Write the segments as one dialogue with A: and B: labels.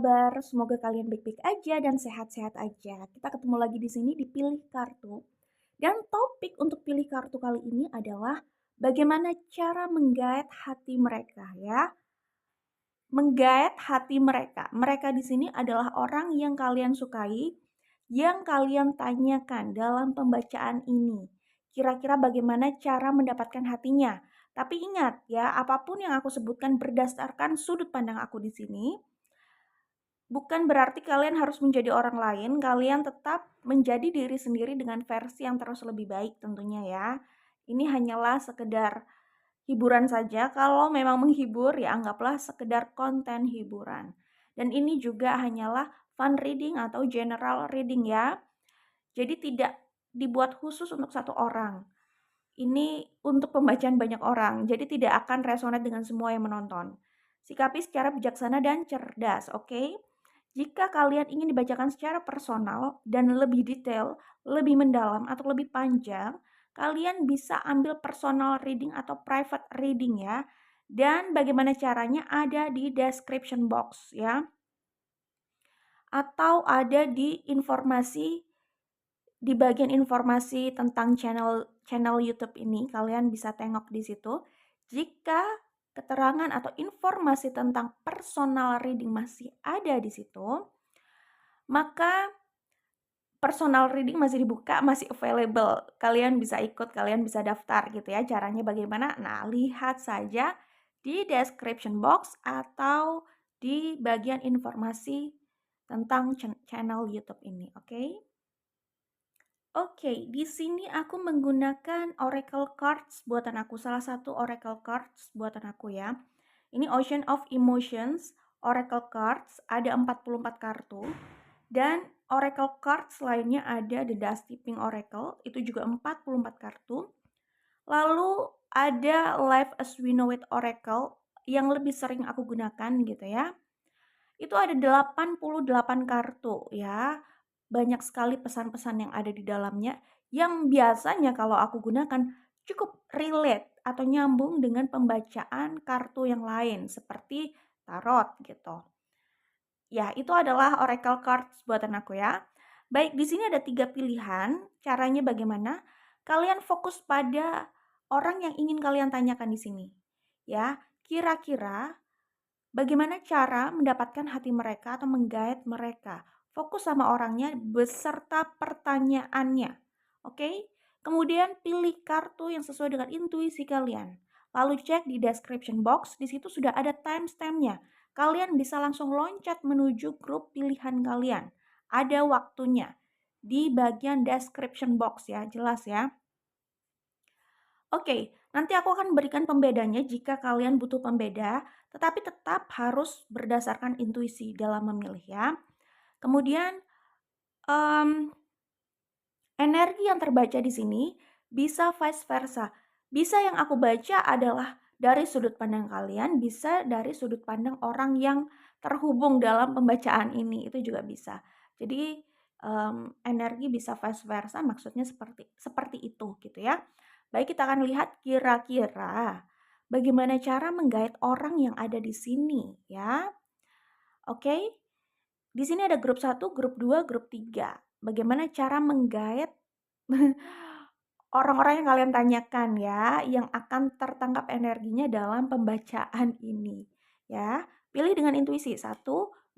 A: kabar? Semoga kalian baik-baik aja dan sehat-sehat aja. Kita ketemu lagi di sini di Pilih Kartu. Dan topik untuk pilih kartu kali ini adalah bagaimana cara menggait hati mereka ya. Menggait hati mereka. Mereka di sini adalah orang yang kalian sukai, yang kalian tanyakan dalam pembacaan ini. Kira-kira bagaimana cara mendapatkan hatinya? Tapi ingat ya, apapun yang aku sebutkan berdasarkan sudut pandang aku di sini, bukan berarti kalian harus menjadi orang lain, kalian tetap menjadi diri sendiri dengan versi yang terus lebih baik tentunya ya. Ini hanyalah sekedar hiburan saja, kalau memang menghibur ya anggaplah sekedar konten hiburan. Dan ini juga hanyalah fun reading atau general reading ya. Jadi tidak dibuat khusus untuk satu orang. Ini untuk pembacaan banyak orang, jadi tidak akan resonate dengan semua yang menonton. Sikapi secara bijaksana dan cerdas, oke? Jika kalian ingin dibacakan secara personal dan lebih detail, lebih mendalam atau lebih panjang, kalian bisa ambil personal reading atau private reading ya. Dan bagaimana caranya ada di description box ya. Atau ada di informasi di bagian informasi tentang channel YouTube ini, kalian bisa tengok di situ. Jika keterangan atau informasi tentang personal reading masih ada di situ, maka personal reading masih dibuka, masih available. Kalian bisa ikut, kalian bisa daftar gitu ya. Caranya bagaimana? Nah, lihat saja di description box atau di bagian informasi tentang channel YouTube ini, oke? Oke, di sini aku menggunakan Oracle Cards buatan aku, salah satu Oracle Cards buatan aku ya. Ini Ocean of Emotions, Oracle Cards, ada 44 kartu. Dan Oracle Cards lainnya ada The Dusty Pink Oracle, itu juga 44 kartu. Lalu ada Life as We Know It Oracle, yang lebih sering aku gunakan gitu ya. Itu ada 88 kartu ya. Banyak sekali pesan-pesan yang ada di dalamnya yang biasanya kalau aku gunakan cukup relate atau nyambung dengan pembacaan kartu yang lain seperti tarot gitu. Ya, itu adalah Oracle Cards buatan aku ya. Baik, di sini ada 3 pilihan. Caranya bagaimana? Kalian fokus pada orang yang ingin kalian tanyakan di sini. Ya, kira-kira bagaimana cara mendapatkan hati mereka atau menggait mereka? Fokus sama orangnya beserta pertanyaannya. Oke? Kemudian pilih kartu yang sesuai dengan intuisi kalian. Lalu cek di description box, di situ sudah ada timestamp-nya. Kalian bisa langsung loncat menuju grup pilihan kalian. Ada waktunya di bagian description box ya, jelas ya. Oke, nanti aku akan berikan pembedanya jika kalian butuh pembeda, tetapi tetap harus berdasarkan intuisi dalam memilih ya. Kemudian, mmm, energi yang terbaca di sini bisa vice versa. Bisa yang aku baca adalah dari sudut pandang kalian, bisa dari sudut pandang orang yang terhubung dalam pembacaan ini, itu juga bisa. Jadi, energi bisa vice versa maksudnya seperti seperti itu gitu ya. Baik, kita akan lihat kira-kira bagaimana cara menggait orang yang ada di sini ya. Oke, di sini ada grup 1, grup 2, grup 3. Bagaimana cara menggait orang-orang yang kalian tanyakan ya, yang akan tertangkap energinya dalam pembacaan ini ya. Pilih dengan intuisi, 1,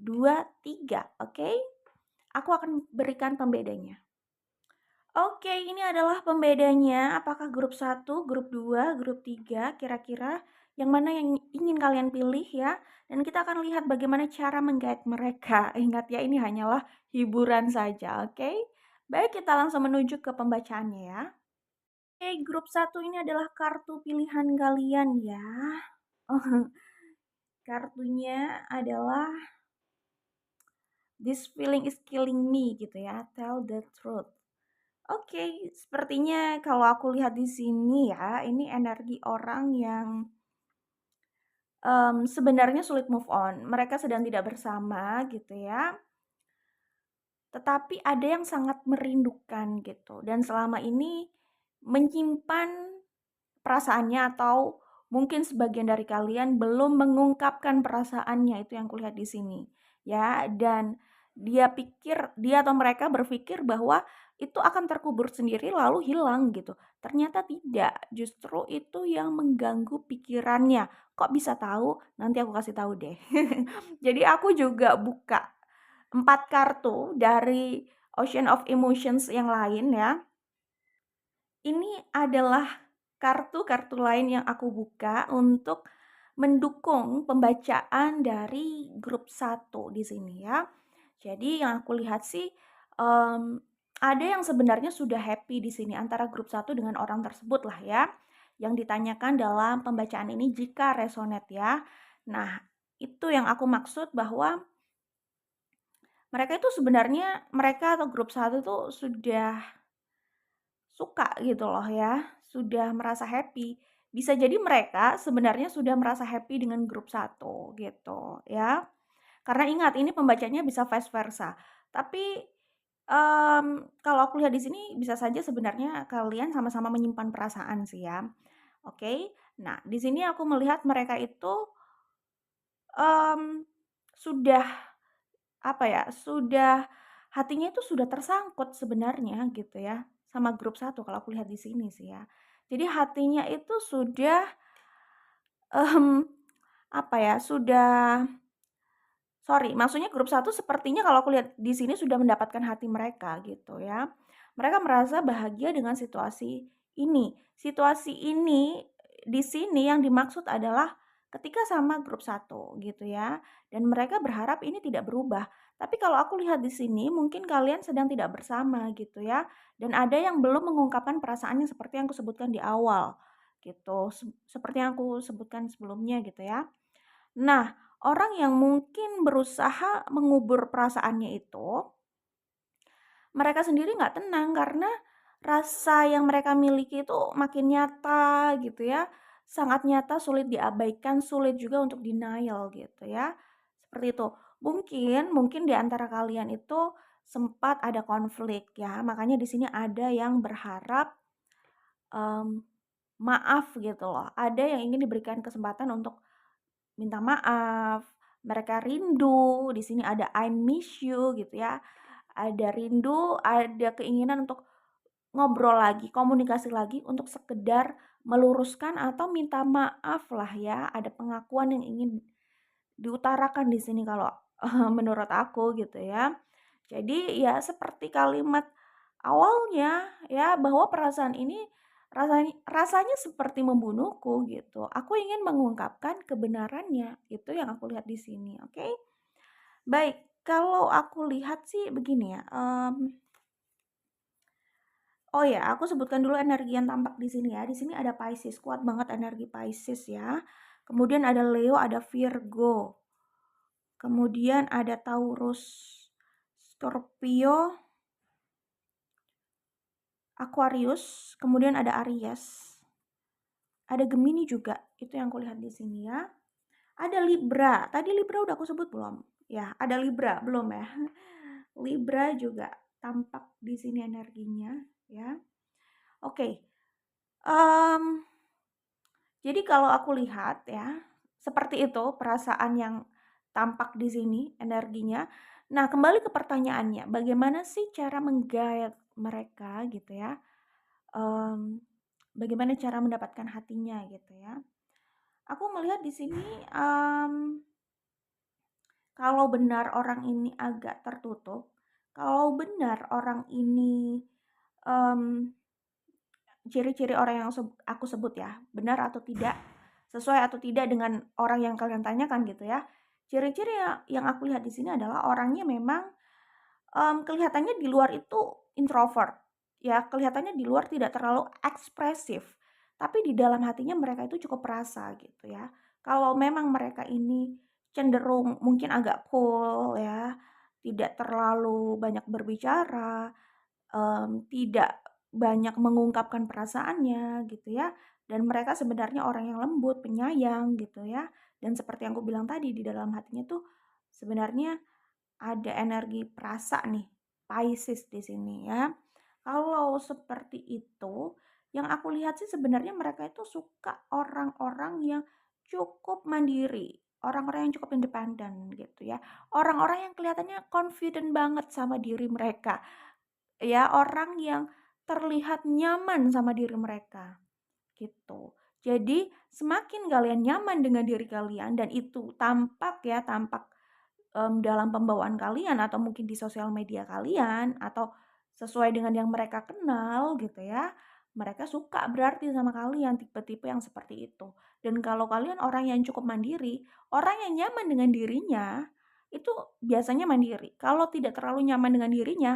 A: 2, 3, oke? Aku akan berikan pembedanya. Oke, ini adalah pembedanya. Apakah grup 1, grup 2, grup 3, kira-kira yang mana yang ingin kalian pilih ya? Dan kita akan lihat bagaimana cara menggait mereka. Ingat ya, ini hanyalah hiburan saja, oke? Baik, kita langsung menuju ke pembacaannya ya. Oke, grup 1 ini adalah kartu pilihan kalian ya. Oh, kartunya adalah This feeling is killing me gitu ya, tell the truth. Oke, sepertinya kalau aku lihat di sini ya, ini energi orang yang sebenarnya sulit move on. Mereka sedang tidak bersama gitu ya, tetapi ada yang sangat merindukan gitu dan selama ini menyimpan perasaannya atau mungkin sebagian dari kalian belum mengungkapkan perasaannya, itu yang kulihat di sini. ya, dan dia atau mereka berpikir bahwa itu akan terkubur sendiri lalu hilang gitu. Ternyata tidak, justru itu yang mengganggu pikirannya. Kok bisa tahu? Nanti aku kasih tahu deh. Jadi aku juga buka 4 kartu dari Ocean of Emotions yang lain ya. Ini adalah kartu-kartu lain yang aku buka untuk mendukung pembacaan dari grup satu di sini ya. Jadi yang aku lihat sih, mmm, ada yang sebenarnya sudah happy di sini antara grup satu dengan orang tersebut lah ya, yang ditanyakan dalam pembacaan ini jika resonate ya. Nah, itu yang aku maksud bahwa mereka atau grup satu tuh sudah suka gitu loh ya, sudah merasa happy. Bisa jadi mereka sebenarnya sudah merasa happy dengan grup satu gitu ya. Karena ingat ini pembacanya bisa vice versa. Tapi, kalau aku lihat di sini bisa saja sebenarnya kalian sama-sama menyimpan perasaan sih ya. Oke. Nah, di sini aku melihat mereka itu, mmm, sudah apa ya, hatinya itu sudah tersangkut sebenarnya gitu ya, sama grup satu kalau aku lihat di sini sih ya. Jadi hatinya itu sudah, mmm, apa ya, maksudnya grup satu sepertinya kalau aku lihat di sini sudah mendapatkan hati mereka gitu ya. Mereka merasa bahagia dengan situasi ini. Situasi ini di sini yang dimaksud adalah ketika sama grup satu gitu ya, dan mereka berharap ini tidak berubah. Tapi kalau aku lihat di sini mungkin kalian sedang tidak bersama gitu ya, dan ada yang belum mengungkapkan perasaannya seperti yang kusebutkan di awal gitu, seperti yang aku sebutkan sebelumnya gitu ya. Nah, orang yang mungkin berusaha mengubur perasaannya itu, mereka sendiri nggak tenang karena rasa yang mereka miliki itu makin nyata gitu ya, sangat nyata, sulit diabaikan, sulit juga untuk denial gitu ya, seperti itu. Mungkin di antara kalian itu sempat ada konflik ya, makanya di sini ada yang berharap, mmm, maaf gitu loh, ada yang ingin diberikan kesempatan untuk minta maaf, mereka rindu, di sini ada I miss you gitu ya. Ada rindu, ada keinginan untuk ngobrol lagi, komunikasi lagi untuk sekedar meluruskan atau minta maaf lah ya. Ada pengakuan yang ingin diutarakan di sini kalau menurut aku gitu ya. Jadi ya seperti kalimat awalnya ya bahwa perasaan ini rasanya rasanya seperti membunuhku gitu. Aku ingin mengungkapkan kebenarannya, itu yang aku lihat di sini, oke? Baik, kalau aku lihat sih begini ya, oh ya aku sebutkan dulu energi yang tampak di sini ya. Di sini ada Pisces, kuat banget energi Pisces ya. Kemudian ada Leo, ada Virgo. Kemudian ada Taurus, Scorpio, Aquarius, kemudian ada Aries, ada Gemini juga, itu yang kulihat di sini ya. Ada Libra, tadi Libra udah aku sebut belum? Ya, ada Libra, belum ya? Libra juga tampak di sini energinya, ya. Oke, um, jadi kalau aku lihat ya, seperti itu perasaan yang tampak di sini energinya. Nah, kembali ke pertanyaannya, bagaimana sih cara menggait mereka gitu ya? Mmm, bagaimana cara mendapatkan hatinya gitu ya? Aku melihat di sini, kalau benar orang ini agak tertutup, kalau benar orang ini, mmm, ciri-ciri orang yang aku sebut ya, benar atau tidak, sesuai atau tidak dengan orang yang kalian tanyakan gitu ya. Ciri-ciri yang aku lihat di sini adalah orangnya memang, kelihatannya di luar itu introvert, ya, kelihatannya di luar tidak terlalu ekspresif, tapi di dalam hatinya mereka itu cukup perasa gitu ya. Kalau memang mereka ini cenderung mungkin agak cool ya, tidak terlalu banyak berbicara, tidak banyak mengungkapkan perasaannya gitu ya, dan mereka sebenarnya orang yang lembut, penyayang gitu ya, dan seperti yang aku bilang tadi di dalam hatinya tuh sebenarnya ada energi perasa nih, Pisces di sini ya. Kalau seperti itu, yang aku lihat sih sebenarnya mereka itu suka orang-orang yang cukup mandiri, orang-orang yang cukup independen gitu ya. Orang-orang yang kelihatannya confident banget sama diri mereka. Ya, orang yang terlihat nyaman sama diri mereka gitu. Jadi semakin kalian nyaman dengan diri kalian dan itu tampak dalam pembawaan kalian atau mungkin di sosial media kalian atau sesuai dengan yang mereka kenal gitu ya. Mereka suka berarti sama kalian tipe-tipe yang seperti itu. Dan kalau kalian orang yang cukup mandiri, orang yang nyaman dengan dirinya itu biasanya mandiri. Kalau tidak terlalu nyaman dengan dirinya,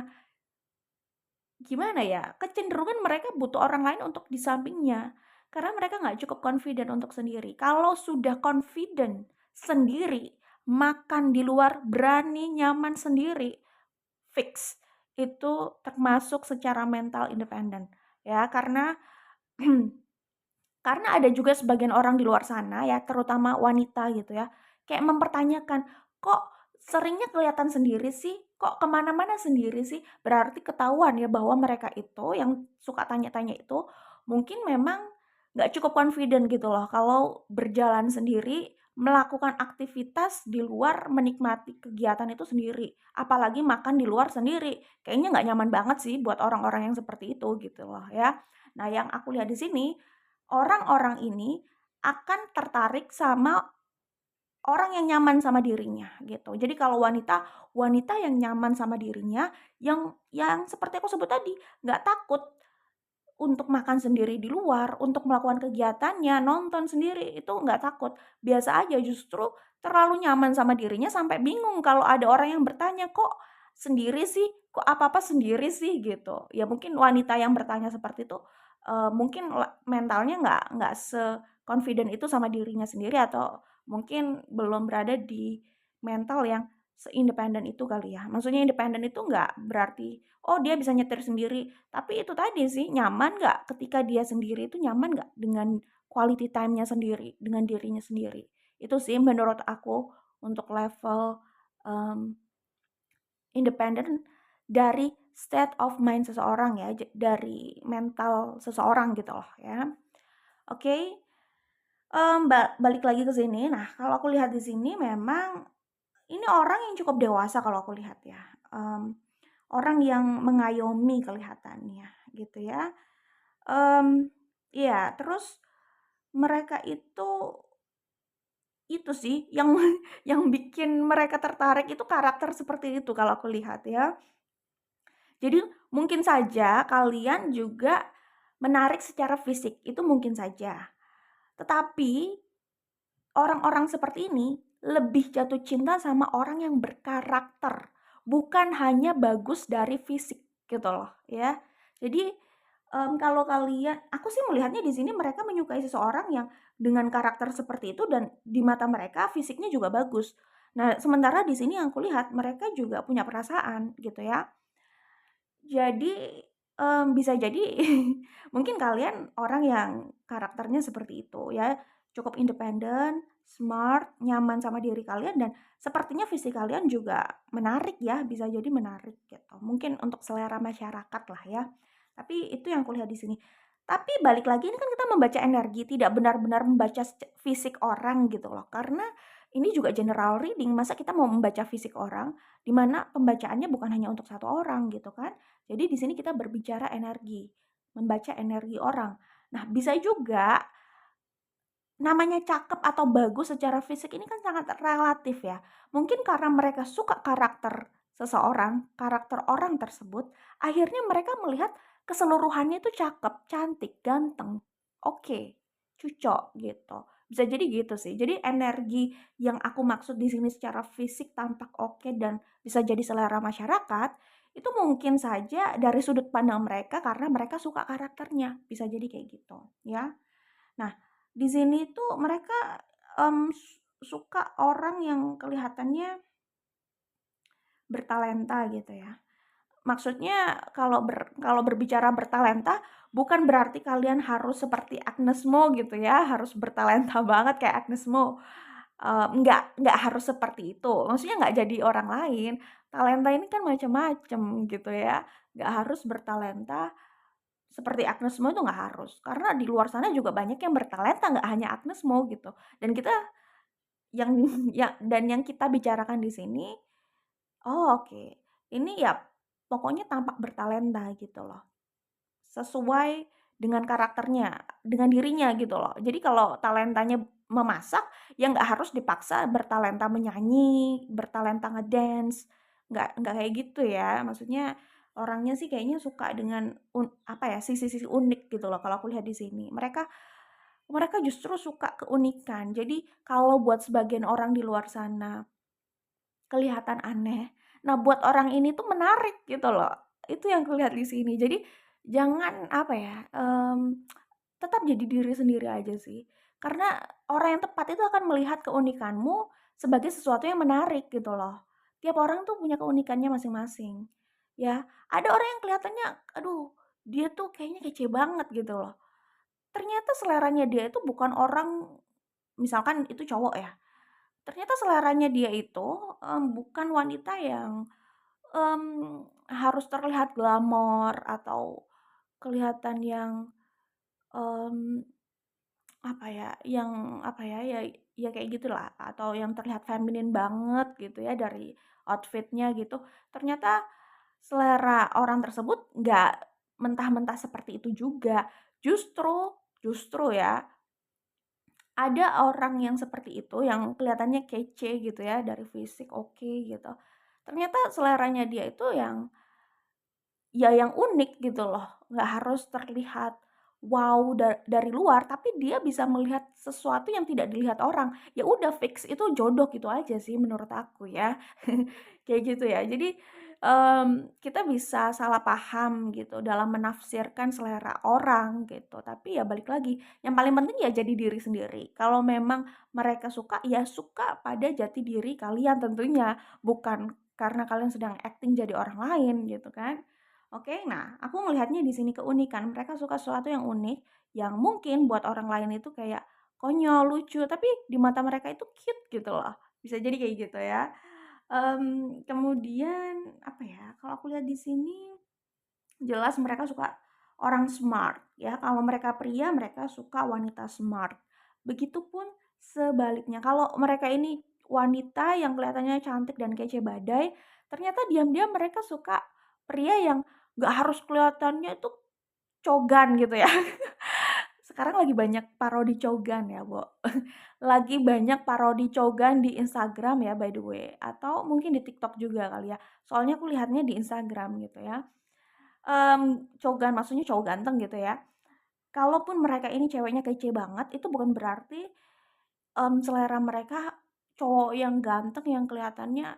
A: gimana ya, kecenderungan mereka butuh orang lain untuk di sampingnya. Karena mereka nggak cukup confident untuk sendiri. Kalau sudah confident sendiri, makan di luar, berani, nyaman sendiri, fix. Itu termasuk secara mental independen. Ya, karena karena ada juga sebagian orang di luar sana ya, terutama wanita gitu ya, kayak mempertanyakan, "Kok seringnya kelihatan sendiri sih? Kok kemana mana sendiri sih?" Berarti ketahuan ya bahwa mereka itu yang suka tanya-tanya itu, mungkin memang nggak cukup confident gitu loh kalau berjalan sendiri, melakukan aktivitas di luar, menikmati kegiatan itu sendiri. Apalagi makan di luar sendiri, kayaknya nggak nyaman banget sih buat orang-orang yang seperti itu gitu loh ya. Nah yang aku lihat di sini, orang-orang ini akan tertarik sama orang yang nyaman sama dirinya gitu. Jadi kalau wanita, wanita yang nyaman sama dirinya, yang seperti aku sebut tadi, nggak takut untuk makan sendiri di luar, untuk melakukan kegiatannya, nonton sendiri, itu nggak takut. Biasa aja, justru terlalu nyaman sama dirinya sampai bingung kalau ada orang yang bertanya, "Kok sendiri sih? Kok apa-apa sendiri sih?" Gitu. Ya mungkin wanita yang bertanya seperti itu, mungkin mentalnya nggak se-confident itu sama dirinya sendiri atau mungkin belum berada di mental yang seindependen itu kali ya. Maksudnya independen itu nggak berarti, oh dia bisa nyetir sendiri, tapi itu tadi sih, nyaman nggak ketika dia sendiri itu nyaman nggak dengan quality time-nya sendiri, dengan dirinya sendiri. Itu sih menurut aku untuk level, mmm, independen dari state of mind seseorang ya, dari mental seseorang gitu loh ya. Oke, balik lagi ke sini. Nah, kalau aku lihat di sini memang ini orang yang cukup dewasa kalau aku lihat ya, orang yang mengayomi kelihatannya gitu ya. Iya, terus mereka itu sih yang yang bikin mereka tertarik itu karakter seperti itu kalau aku lihat ya. Jadi mungkin saja kalian juga menarik secara fisik, itu mungkin saja. Tetapi orang-orang seperti ini lebih jatuh cinta sama orang yang berkarakter, bukan hanya bagus dari fisik gitu loh ya. Jadi, kalau kalian aku sih melihatnya di sini mereka menyukai seseorang yang dengan karakter seperti itu dan di mata mereka fisiknya juga bagus. Nah, sementara di sini yang kulihat mereka juga punya perasaan gitu ya. Jadi, bisa jadi mungkin kalian orang yang karakternya seperti itu ya, cukup independen, smart, nyaman sama diri kalian dan sepertinya visi kalian juga menarik ya, bisa jadi menarik gitu. Mungkin untuk selera masyarakat lah ya. Tapi itu yang kulihat di sini. Tapi balik lagi ini kan kita membaca energi, tidak benar-benar membaca fisik orang gitu loh. Karena ini juga general reading, masa kita mau membaca fisik orang, di mana pembacaannya bukan hanya untuk satu orang gitu kan. Jadi di sini kita berbicara energi, membaca energi orang. Nah, bisa juga namanya cakep atau bagus secara fisik ini kan sangat relatif ya. Mungkin karena mereka suka karakter seseorang, karakter orang tersebut, akhirnya mereka melihat keseluruhannya itu cakep, cantik, ganteng, oke, cocok gitu. Bisa jadi gitu sih. Jadi energi yang aku maksud di sini secara fisik tampak oke dan bisa jadi selera masyarakat, itu mungkin saja dari sudut pandang mereka karena mereka suka karakternya. Bisa jadi kayak gitu, ya. Nah, di sini tuh mereka, suka orang yang kelihatannya bertalenta gitu ya. Maksudnya kalau berbicara bertalenta, bukan berarti kalian harus seperti Agnes Mo gitu ya, harus bertalenta banget kayak Agnes Mo. Nggak harus seperti itu, maksudnya nggak jadi orang lain. Talenta ini kan macam-macam gitu ya, nggak harus bertalenta seperti Agnes Mo itu nggak harus, karena di luar sana juga banyak yang bertalenta, nggak hanya Agnes Mo gitu. Dan kita yang yang kita bicarakan di sini, oh oke, ini ya pokoknya tampak bertalenta gitu loh. Sesuai dengan karakternya, dengan dirinya gitu loh. Jadi kalau talentanya memasak, ya nggak harus dipaksa bertalenta menyanyi, bertalenta ngedance, nggak kayak gitu ya. Maksudnya orangnya sih kayaknya suka dengan apa ya, sisi-sisi unik gitu loh kalau aku lihat di sini. Mereka mereka justru suka keunikan. Jadi kalau buat sebagian orang di luar sana kelihatan aneh. Nah, buat orang ini tuh menarik gitu loh. Itu yang kulihat di sini. Jadi jangan apa ya, tetap jadi diri sendiri aja sih. Karena orang yang tepat itu akan melihat keunikanmu sebagai sesuatu yang menarik gitu loh. Tiap orang tuh punya keunikannya masing-masing. Ya, ada orang yang kelihatannya, aduh, dia tuh kayaknya kece banget gitu loh. Ternyata seleranya dia itu bukan orang, misalkan itu cowok ya, ternyata seleranya dia itu, bukan wanita yang, harus terlihat glamor atau kelihatan yang, mmm, apa ya, ya kayak gitulah, atau yang terlihat feminin banget gitu ya dari outfit-nya gitu. Ternyata selera orang tersebut nggak mentah-mentah seperti itu juga. Justru justru ya, ada orang yang seperti itu, yang kelihatannya kece gitu ya, dari fisik oke gitu. Ternyata seleranya dia itu yang unik gitu loh, nggak harus terlihat wow dari luar, tapi dia bisa melihat sesuatu yang tidak dilihat orang. Ya udah fix itu jodoh gitu aja sih menurut aku ya. Kayak gitu ya. Jadi, kita bisa salah paham gitu dalam menafsirkan selera orang gitu, tapi ya balik lagi, yang paling penting ya jadi diri sendiri. Kalau memang mereka suka, ya suka pada jati diri kalian tentunya, bukan karena kalian sedang acting jadi orang lain gitu kan. Oke, nah aku melihatnya di sini keunikan, mereka suka sesuatu yang unik, yang mungkin buat orang lain itu kayak konyol, lucu, tapi di mata mereka itu cute gitu loh, bisa jadi kayak gitu ya. Kemudian apa ya, kalau aku lihat di sini jelas mereka suka orang smart ya, kalau mereka pria mereka suka wanita smart. Begitupun sebaliknya, kalau mereka ini wanita yang kelihatannya cantik dan kece badai, ternyata diam-diam mereka suka pria yang nggak harus kelihatannya itu cogan gitu ya. Sekarang lagi banyak parodi cogan ya, Bo. Lagi banyak parodi cogan di Instagram ya by the way, atau mungkin di TikTok juga kali ya. Soalnya aku lihatnya di Instagram gitu ya. Cogan maksudnya cowok ganteng gitu ya. Kalaupun mereka ini ceweknya kece banget, itu bukan berarti, selera mereka cowok yang ganteng yang kelihatannya,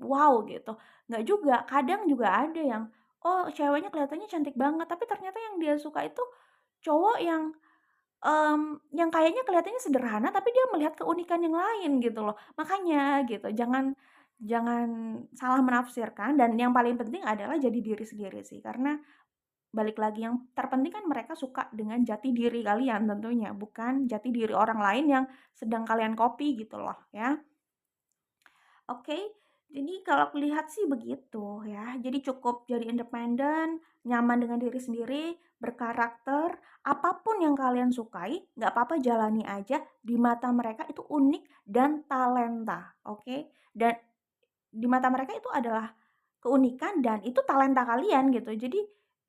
A: wow gitu, nggak juga. Kadang juga ada yang, oh ceweknya kelihatannya cantik banget, tapi ternyata yang dia suka itu cowok yang kayaknya kelihatannya sederhana, tapi dia melihat keunikan yang lain gitu loh. Makanya gitu, jangan jangan salah menafsirkan dan yang paling penting adalah jadi diri sendiri sih, karena balik lagi yang terpenting kan mereka suka dengan jati diri kalian tentunya, bukan jati diri orang lain yang sedang kalian copy gitu loh ya. Oke, jadi kalau aku lihat sih begitu ya. Jadi cukup jadi independen, nyaman dengan diri sendiri, berkarakter, apapun yang kalian sukai, nggak apa-apa jalani aja. Di mata mereka itu unik dan talenta, oke? Dan di mata mereka itu adalah keunikan dan itu talenta kalian gitu. Jadi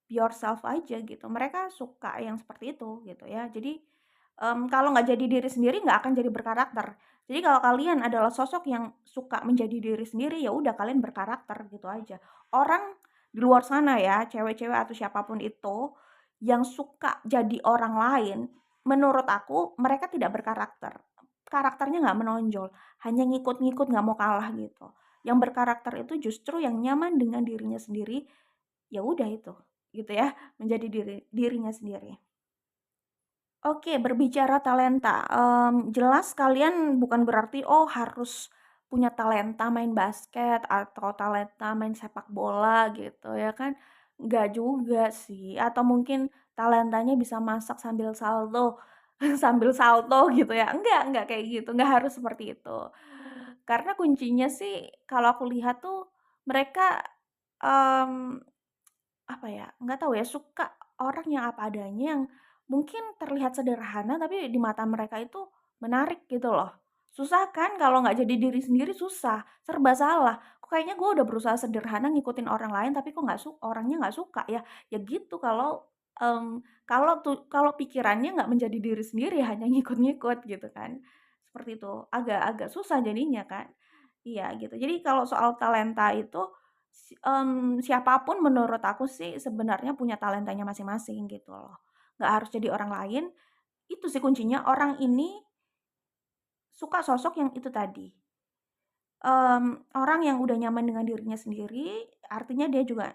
A: be yourself aja gitu. Mereka suka yang seperti itu gitu ya. Jadi, kalau nggak jadi diri sendiri nggak akan jadi berkarakter. Jadi kalau kalian adalah sosok yang suka menjadi diri sendiri, ya udah kalian berkarakter gitu aja. Orang di luar sana ya, cewek-cewek atau siapapun itu yang suka jadi orang lain, menurut aku mereka tidak berkarakter. Karakternya nggak menonjol, hanya ngikut-ngikut nggak mau kalah gitu. Yang berkarakter itu justru yang nyaman dengan dirinya sendiri, ya udah itu, gitu ya, menjadi dirinya sendiri. Oke, berbicara talenta, jelas kalian bukan berarti, oh harus punya talenta main basket atau talenta main sepak bola gitu ya kan, nggak juga sih, atau mungkin talentanya bisa masak sambil salto sambil salto gitu ya, enggak kayak gitu, nggak harus seperti itu. Karena kuncinya sih kalau aku lihat tuh mereka, mmm apa ya, nggak tahu ya, suka orang yang apa adanya, yang mungkin terlihat sederhana, tapi di mata mereka itu menarik gitu loh. Susah kan kalau nggak jadi diri sendiri susah, serba salah. Kok kayaknya gue udah berusaha sederhana ngikutin orang lain tapi kok orangnya nggak suka ya. Ya gitu kalau pikirannya nggak menjadi diri sendiri hanya ngikut-ngikut gitu kan. Seperti itu, agak-agak susah jadinya kan. Iya gitu. Jadi kalau soal talenta itu, siapa menurut aku sih sebenarnya punya talentanya masing-masing gitu loh. Nggak harus jadi orang lain, itu sih kuncinya, orang ini suka sosok yang itu tadi. Orang yang udah nyaman dengan dirinya sendiri, artinya dia juga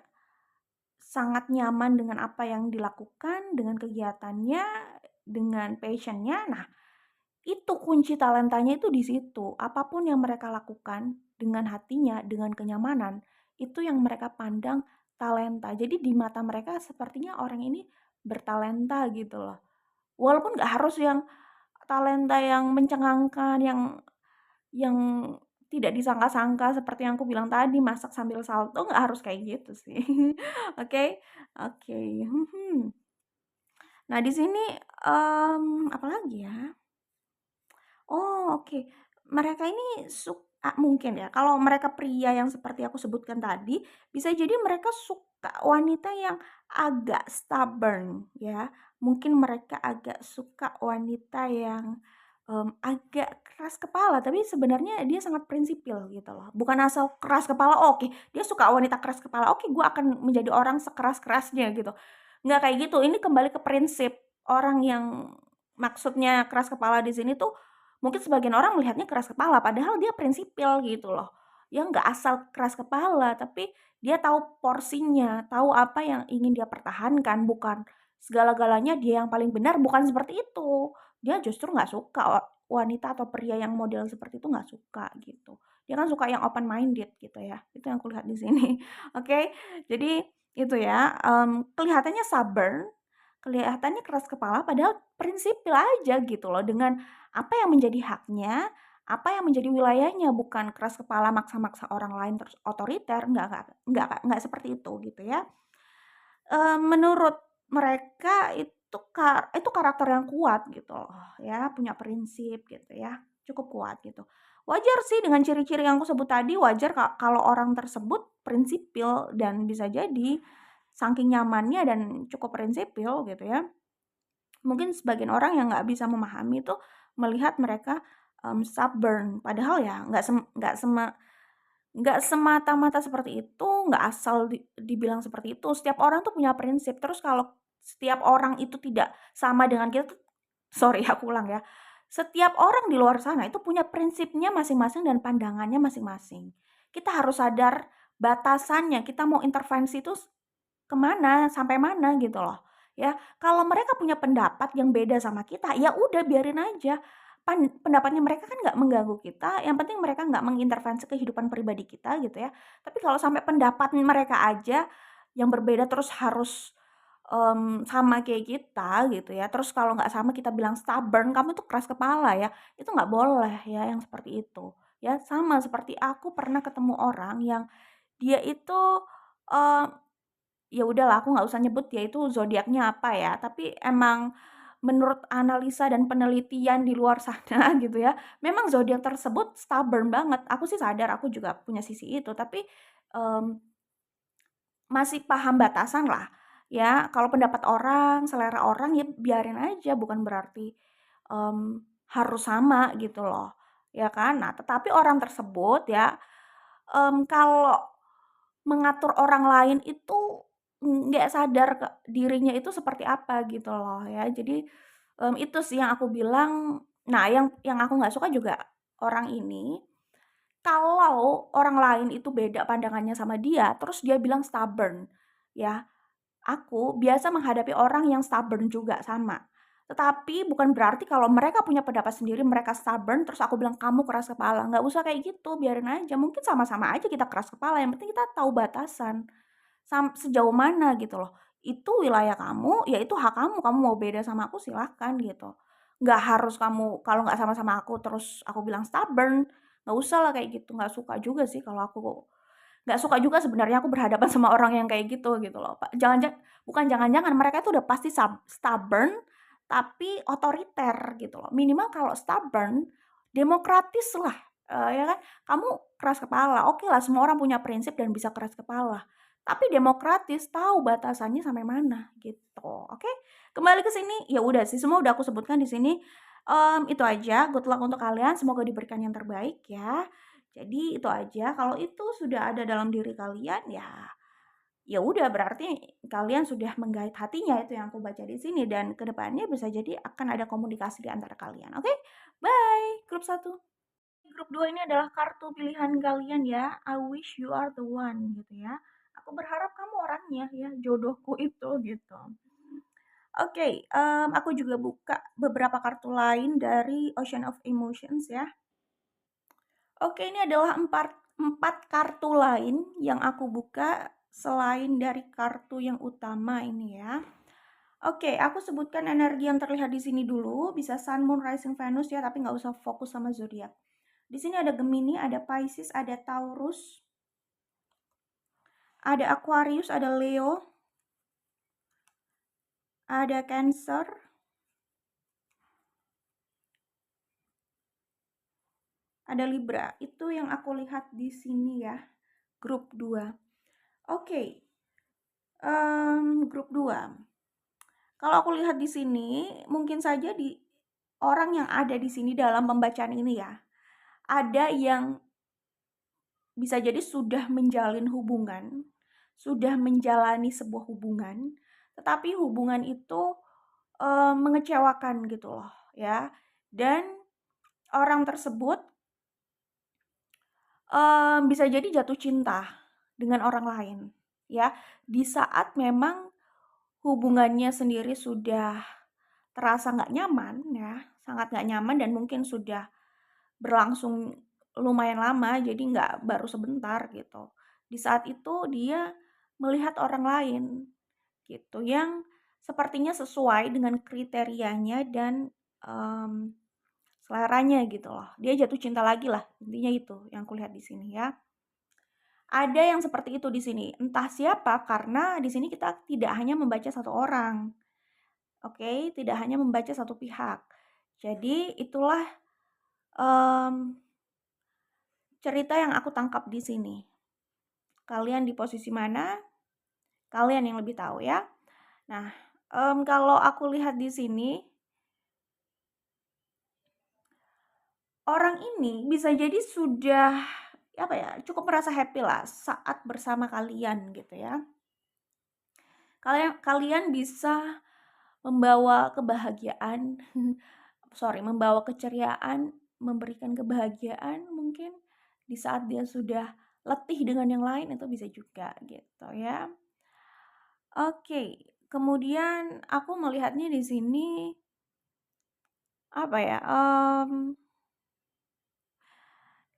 A: sangat nyaman dengan apa yang dilakukan, dengan kegiatannya, dengan passion-nya. Nah, itu kunci talentanya itu di situ. Apapun yang mereka lakukan dengan hatinya, dengan kenyamanan, itu yang mereka pandang talenta. Jadi di mata mereka sepertinya orang ini bertalenta gitu loh. Walaupun nggak harus yang talenta yang mencengangkan, yang tidak disangka-sangka seperti yang aku bilang tadi, masak sambil salto, nggak harus kayak gitu sih. Oke, oke, Nah di sini, apalagi ya? Oh, oke. Mereka ini mungkin ya, kalau mereka pria yang seperti aku sebutkan tadi, bisa jadi mereka suka wanita yang agak stubborn ya. Mungkin mereka agak suka wanita yang, agak keras kepala, tapi sebenarnya dia sangat prinsipil gitu loh. Bukan asal keras kepala, "Oh, oke, dia suka wanita keras kepala, oke gue akan menjadi orang sekeras-kerasnya," gitu. Nggak kayak gitu, ini kembali ke prinsip. Orang yang maksudnya keras kepala di sini tuh mungkin sebagian orang melihatnya keras kepala, padahal dia prinsipil gitu loh. Dia nggak asal keras kepala, tapi dia tahu porsinya, tahu apa yang ingin dia pertahankan, bukan segala-galanya dia yang paling benar, bukan seperti itu. Dia justru nggak suka wanita atau pria yang model seperti itu nggak suka gitu. Dia kan suka yang open minded gitu ya, itu yang aku lihat di sini. Oke, jadi itu ya, kelihatannya stubborn, kelihatannya keras kepala, padahal prinsipil aja gitu loh, dengan apa yang menjadi haknya, apa yang menjadi wilayahnya, bukan keras kepala maksa-maksa orang lain terus otoriter, enggak seperti itu gitu ya. Menurut mereka itu karakter yang kuat gitu loh ya, punya prinsip gitu ya, cukup kuat gitu. Wajar sih dengan ciri-ciri yang aku sebut tadi, wajar kalau orang tersebut prinsipil dan bisa jadi saking nyamannya dan cukup prinsipil gitu ya, mungkin sebagian orang yang nggak bisa memahami itu melihat mereka, stubborn, padahal ya nggak semata-mata seperti itu, nggak asal dibilang seperti itu. Setiap orang tuh punya prinsip, terus kalau setiap orang itu tidak sama dengan kita tuh sorry aku ulang ya, setiap orang di luar sana itu punya prinsipnya masing-masing dan pandangannya masing-masing. Kita harus sadar batasannya, kita mau intervensi itu kemana sampai mana gitu loh, ya. Kalau mereka punya pendapat yang beda sama kita, ya udah biarin aja. Pendapatnya mereka kan nggak mengganggu kita, yang penting mereka nggak mengintervensi kehidupan pribadi kita gitu ya. Tapi kalau sampai pendapat mereka aja yang berbeda terus harus, sama kayak kita gitu ya, terus kalau nggak sama kita bilang stubborn, "Kamu tuh keras kepala ya." Itu nggak boleh ya yang seperti itu, ya. Sama seperti aku pernah ketemu orang yang dia itu, eee ya udahlah aku nggak usah nyebut ya itu zodiaknya apa ya, tapi emang menurut analisa dan penelitian di luar sana gitu ya, memang zodiak tersebut stubborn banget. Aku sih sadar aku juga punya sisi itu, tapi, mmm, masih paham batasan lah ya. Kalau pendapat orang, selera orang ya biarin aja, bukan berarti, harus sama gitu loh, ya kan. Nah, tetapi orang tersebut ya, kalau mengatur orang lain itu nggak sadar dirinya itu seperti apa gitu loh ya. Jadi, itu sih yang aku bilang. Nah, yang aku nggak suka juga orang ini, kalau orang lain itu beda pandangannya sama dia, terus dia bilang stubborn, ya. Aku biasa menghadapi orang yang stubborn juga, sama. Tetapi bukan berarti kalau mereka punya pendapat sendiri, mereka stubborn, terus aku bilang, "Kamu keras kepala." Nggak usah kayak gitu, biarin aja. Mungkin sama-sama aja kita keras kepala, yang penting kita tahu batasan. Sejauh mana gitu loh. Itu wilayah kamu, ya itu hak kamu mau beda sama aku silahkan gitu. Nggak harus kamu kalau nggak sama-sama aku terus aku bilang stubborn, nggak usah lah kayak gitu, nggak suka juga sih kalau aku nggak suka juga sebenarnya aku berhadapan sama orang yang kayak gitu loh, Pak. Bukan jangan-jangan mereka itu udah pasti stubborn, tapi otoriter gitu loh. Minimal kalau stubborn, demokratis lah, ya kan. Kamu keras kepala, oke lah semua orang punya prinsip dan bisa keras kepala, tapi demokratis, tahu batasannya sampai mana, gitu, oke. Kembali ke sini, ya udah sih semua udah aku sebutkan di sini, itu aja, good luck untuk kalian, semoga diberikan yang terbaik ya. Jadi itu aja, kalau itu sudah ada dalam diri kalian, ya udah berarti kalian sudah menggait hatinya, itu yang aku baca di sini, dan kedepannya bisa jadi akan ada komunikasi di antara kalian, oke? Bye, grup 1. Grup 2 ini adalah kartu pilihan kalian ya, I wish you are the one gitu ya. Aku berharap kamu orangnya ya, jodohku itu gitu. Oke, aku juga buka beberapa kartu lain dari Ocean of Emotions ya. Oke, ini adalah empat kartu lain yang aku buka selain dari kartu yang utama ini ya. Oke, aku sebutkan energi yang terlihat di sini dulu, bisa Sun, Moon, Rising, Venus ya, tapi nggak usah fokus sama zodiak. Di sini ada Gemini, ada Pisces, ada Taurus, ada Aquarius, ada Leo, ada Cancer, ada Libra. Itu yang aku lihat di sini ya, grup 2. Oke, grup 2. Kalau aku lihat di sini, mungkin saja di orang yang ada di sini dalam pembacaan ini ya, ada yang bisa jadi sudah menjalin hubungan, sudah menjalani sebuah hubungan, tetapi hubungan itu mengecewakan gitu loh ya. Dan orang tersebut bisa jadi jatuh cinta dengan orang lain ya. Di saat memang hubungannya sendiri sudah terasa nggak nyaman ya, sangat nggak nyaman dan mungkin sudah berlangsung lumayan lama, jadi nggak baru sebentar gitu. Di saat itu dia melihat orang lain gitu, yang sepertinya sesuai dengan kriterianya dan, seleranya gitu loh. Dia jatuh cinta lagi lah, intinya itu yang kulihat di sini ya. Ada yang seperti itu di sini, entah siapa, karena di sini kita tidak hanya membaca satu orang, oke? Tidak hanya membaca satu pihak. Jadi itulah, mmm, cerita yang aku tangkap di sini. Kalian di posisi mana, kalian yang lebih tahu ya. Nah, kalau aku lihat di sini, orang ini bisa jadi sudah, apa ya, cukup merasa happy lah saat bersama kalian gitu ya. Kalian bisa membawa kebahagiaan, membawa keceriaan, memberikan kebahagiaan mungkin di saat dia sudah letih dengan yang lain, itu bisa juga gitu ya. Oke, kemudian aku melihatnya di sini, apa ya,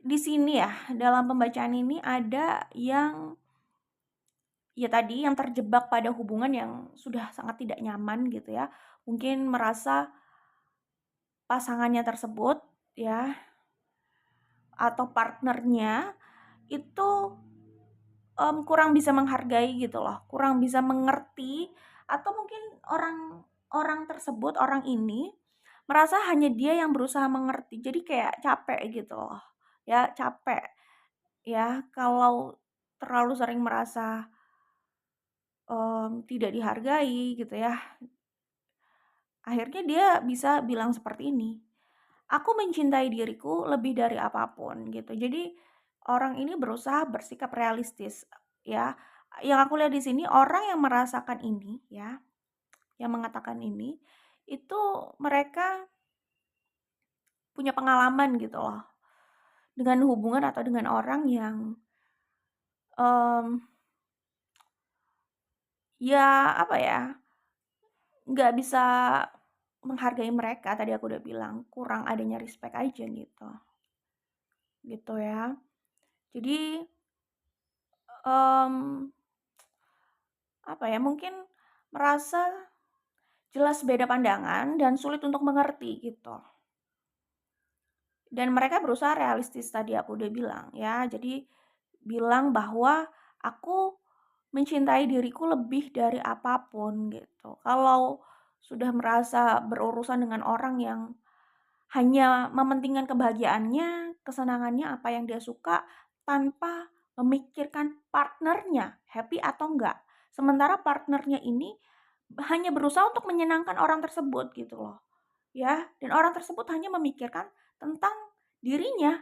A: di sini ya, dalam pembacaan ini ada yang, ya tadi yang terjebak pada hubungan yang sudah sangat tidak nyaman gitu ya. Mungkin merasa pasangannya tersebut ya, atau partnernya itu, kurang bisa menghargai gitu loh, kurang bisa mengerti, atau mungkin orang tersebut, orang ini merasa hanya dia yang berusaha mengerti. Jadi kayak capek gitu loh, ya capek ya kalau terlalu sering merasa, tidak dihargai gitu ya. Akhirnya dia bisa bilang seperti ini, "Aku mencintai diriku lebih dari apapun," gitu. Jadi orang ini berusaha bersikap realistis ya. Yang aku lihat di sini orang yang merasakan ini ya, yang mengatakan ini, itu mereka punya pengalaman gitu loh, dengan hubungan atau dengan orang yang, mmm, ya apa ya, nggak bisa menghargai mereka, tadi aku udah bilang, kurang adanya respect aja gitu, gitu ya. Jadi, mmm, apa ya, mungkin merasa jelas beda pandangan dan sulit untuk mengerti gitu. Dan mereka berusaha realistis, tadi aku udah bilang ya. Jadi bilang bahwa aku mencintai diriku lebih dari apapun gitu. Kalau sudah merasa berurusan dengan orang yang hanya mementingkan kebahagiaannya, kesenangannya, apa yang dia suka, tanpa memikirkan partnernya happy atau enggak. Sementara partnernya ini hanya berusaha untuk menyenangkan orang tersebut gitu loh, ya. Dan orang tersebut hanya memikirkan tentang dirinya,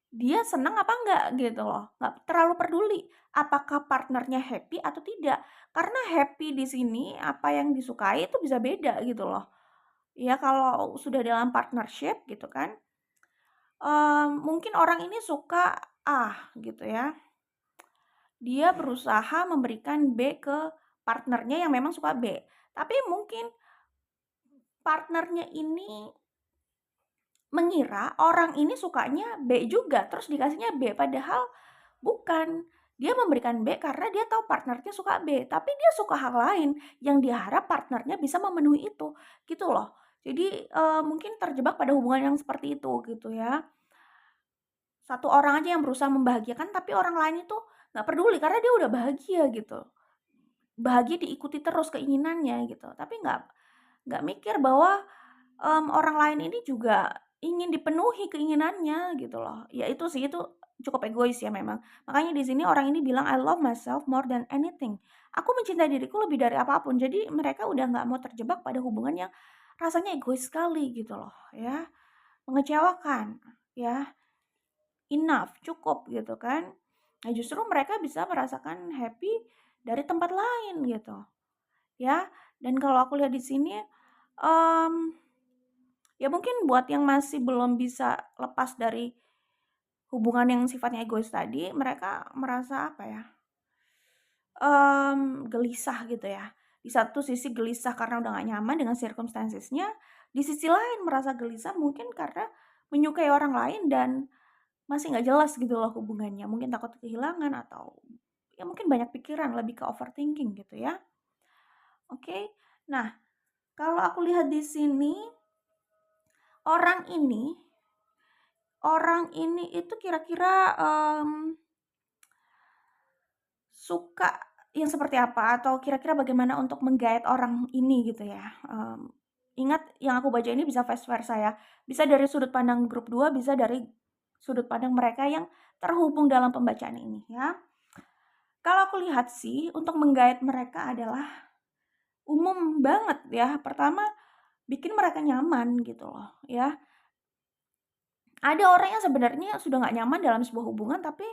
A: dia senang apa enggak gitu loh, nggak terlalu peduli apakah partnernya happy atau tidak. Karena happy di sini, apa yang disukai itu bisa beda gitu loh. Ya kalau sudah dalam partnership gitu kan, mungkin orang ini suka A gitu ya, dia berusaha memberikan B ke partnernya yang memang suka B. Tapi mungkin partnernya ini mengira orang ini sukanya B juga, terus dikasihnya B, padahal bukan. Dia memberikan B karena dia tahu partnernya suka B, tapi dia suka hal lain yang dia harap partnernya bisa memenuhi itu, gitu loh. Jadi, mungkin terjebak pada hubungan yang seperti itu, gitu ya. Satu orang aja yang berusaha membahagiakan, tapi orang lain itu nggak peduli karena dia udah bahagia gitu. Bahagia diikuti terus keinginannya gitu, tapi nggak mikir bahwa, orang lain ini juga ingin dipenuhi keinginannya gitu loh. Ya itu sih, itu cukup egois ya memang. Makanya di sini orang ini bilang, "I love myself more than anything." Aku mencintai diriku lebih dari apapun. Jadi mereka udah nggak mau terjebak pada hubungan yang rasanya egois sekali gitu loh ya, mengecewakan ya, enough, cukup gitu kan. Nah justru mereka bisa merasakan happy dari tempat lain gitu ya. Dan kalau aku lihat di sini, mmm ya mungkin buat yang masih belum bisa lepas dari hubungan yang sifatnya egois tadi, mereka merasa apa ya, gelisah gitu ya. Di satu sisi gelisah karena udah gak nyaman dengan circumstances-nya, di sisi lain merasa gelisah mungkin karena menyukai orang lain dan masih nggak jelas gitu loh hubungannya. Mungkin takut kehilangan atau ya mungkin banyak pikiran, lebih ke overthinking gitu ya. Oke. Nah, kalau aku lihat di sini, orang ini orang ini itu kira-kira, suka yang seperti apa atau kira-kira bagaimana untuk menggait orang ini gitu ya, ingat yang aku baca ini bisa vice versa ya, bisa dari sudut pandang grup 2, bisa dari sudut pandang mereka yang terhubung dalam pembacaan ini ya. Kalau aku lihat sih untuk menggait mereka adalah umum banget ya, pertama bikin mereka nyaman gitu loh ya. Ada orang yang sebenarnya sudah nggak nyaman dalam sebuah hubungan, tapi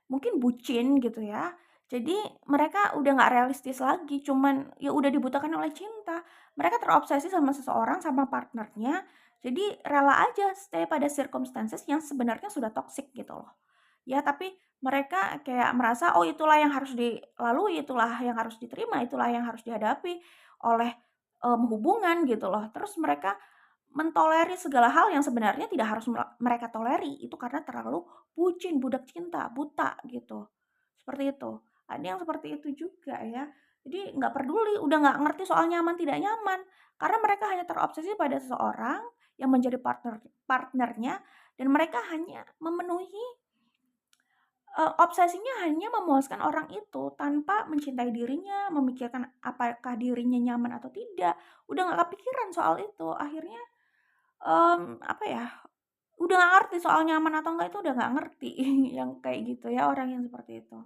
A: mungkin bucin gitu ya. Jadi mereka udah nggak realistis lagi, cuman ya udah dibutakan oleh cinta. Mereka terobsesi sama seseorang, sama partnernya, jadi rela aja stay pada circumstances yang sebenarnya sudah toxic gitu loh. Ya, tapi mereka kayak merasa, oh itulah yang harus dilalui, itulah yang harus diterima, itulah yang harus dihadapi oleh, hubungan gitu loh. Terus mereka mentolerir segala hal yang sebenarnya tidak harus mereka toleri, itu karena terlalu bucin, budak cinta, buta gitu, seperti itu. Ada yang seperti itu juga ya. Jadi nggak peduli, udah nggak ngerti soal nyaman tidak nyaman, karena mereka hanya terobsesi pada seseorang yang menjadi partnernya dan mereka hanya memenuhi, obsesinya hanya memuaskan orang itu tanpa mencintai dirinya, memikirkan apakah dirinya nyaman atau tidak, udah nggak kepikiran soal itu. Akhirnya apa ya, udah nggak ngerti soal nyaman atau enggak itu udah nggak ngerti, yang kayak gitu ya, orang yang seperti itu.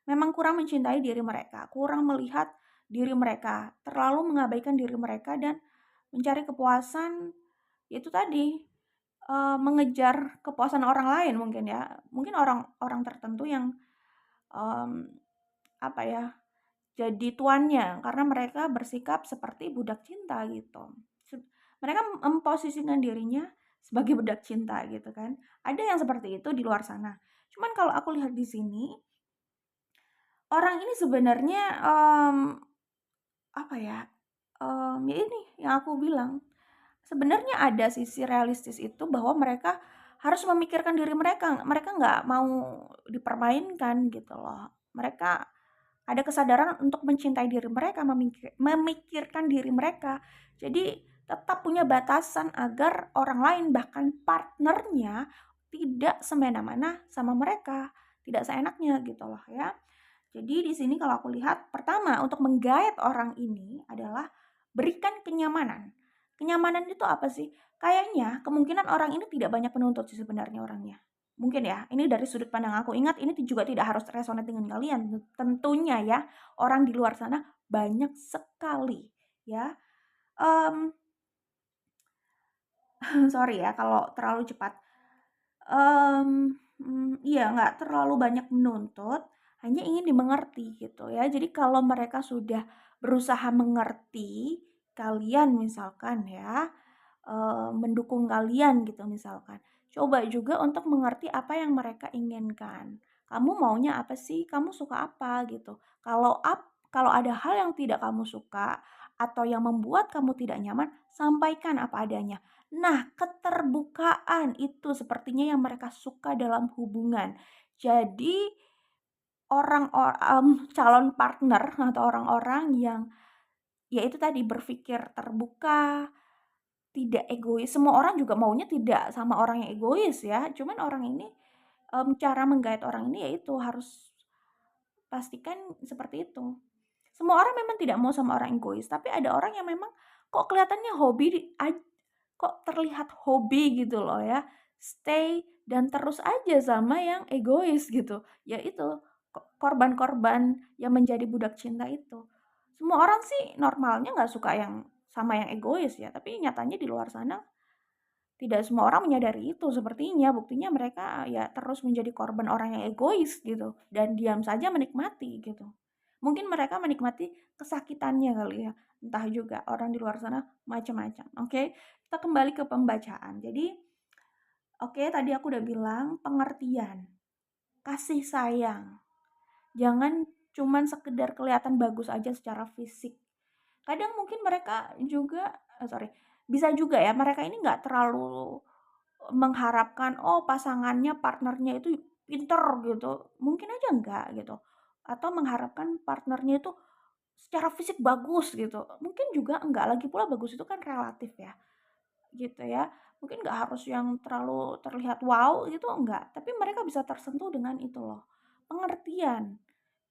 A: Memang kurang mencintai diri mereka, kurang melihat diri mereka, terlalu mengabaikan diri mereka dan mencari kepuasan, itu tadi, mengejar kepuasan orang lain mungkin ya. Mungkin orang-orang tertentu yang, mmm, apa ya, jadi tuannya karena mereka bersikap seperti budak cinta gitu. Mereka memposisikan dirinya sebagai budak cinta gitu kan. Ada yang seperti itu di luar sana. Cuman kalau aku lihat di sini, orang ini sebenarnya, apa ya, ya ini yang aku bilang, sebenarnya ada sisi realistis itu bahwa mereka harus memikirkan diri mereka, mereka nggak mau dipermainkan gitu loh. Mereka ada kesadaran untuk mencintai diri mereka, memikirkan diri mereka. Jadi tetap punya batasan agar orang lain bahkan partnernya tidak semena-mena sama mereka, tidak seenaknya gitu loh ya. Jadi di sini kalau aku lihat pertama untuk menggait orang ini adalah berikan kenyamanan. Kenyamanan itu apa sih? Kayaknya kemungkinan orang ini tidak banyak menuntut sih sebenarnya orangnya. Mungkin ya, ini dari sudut pandang aku. Ingat, ini juga tidak harus resonate dengan kalian. Tentunya ya, orang di luar sana banyak sekali ya. Sorry ya kalau terlalu cepat. Iya, nggak terlalu banyak menuntut, hanya ingin dimengerti gitu ya. Jadi kalau mereka sudah berusaha mengerti kalian misalkan ya, mendukung kalian gitu misalkan, coba juga untuk mengerti apa yang mereka inginkan. Kamu maunya apa sih? Kamu suka apa gitu. Kalau ada hal yang tidak kamu suka atau yang membuat kamu tidak nyaman, sampaikan apa adanya. Nah, keterbukaan itu sepertinya yang mereka suka dalam hubungan. Jadi calon partner atau orang-orang yang ya itu tadi berpikir terbuka, tidak egois. Semua orang juga maunya tidak sama orang yang egois ya. Cuman orang ini, cara menggait orang ini yaitu harus pastikan seperti itu. Semua orang memang tidak mau sama orang egois, tapi ada orang yang memang kok kelihatannya kok terlihat hobi gitu loh ya, stay dan terus aja sama yang egois gitu. Ya itu, korban-korban yang menjadi budak cinta itu. Semua orang sih normalnya nggak suka yang sama yang egois ya, tapi nyatanya di luar sana tidak semua orang menyadari itu sepertinya. Buktinya mereka ya terus menjadi korban orang yang egois gitu dan diam saja menikmati gitu. Mungkin mereka menikmati kesakitannya kali ya. Entah juga, orang di luar sana macam-macam. Oke, kita kembali ke pembacaan. Jadi, oke, tadi aku udah bilang pengertian, kasih sayang. Jangan cuman sekedar kelihatan bagus aja secara fisik. Kadang mungkin mereka juga, bisa juga ya mereka ini nggak terlalu mengharapkan, oh pasangannya, partnernya itu pinter gitu, mungkin aja enggak gitu. Atau mengharapkan partnernya itu secara fisik bagus gitu, mungkin juga enggak, lagi pula bagus itu kan relatif ya, gitu ya. Mungkin nggak harus yang terlalu terlihat wow gitu, enggak, tapi mereka bisa tersentuh dengan itu loh, pengertian,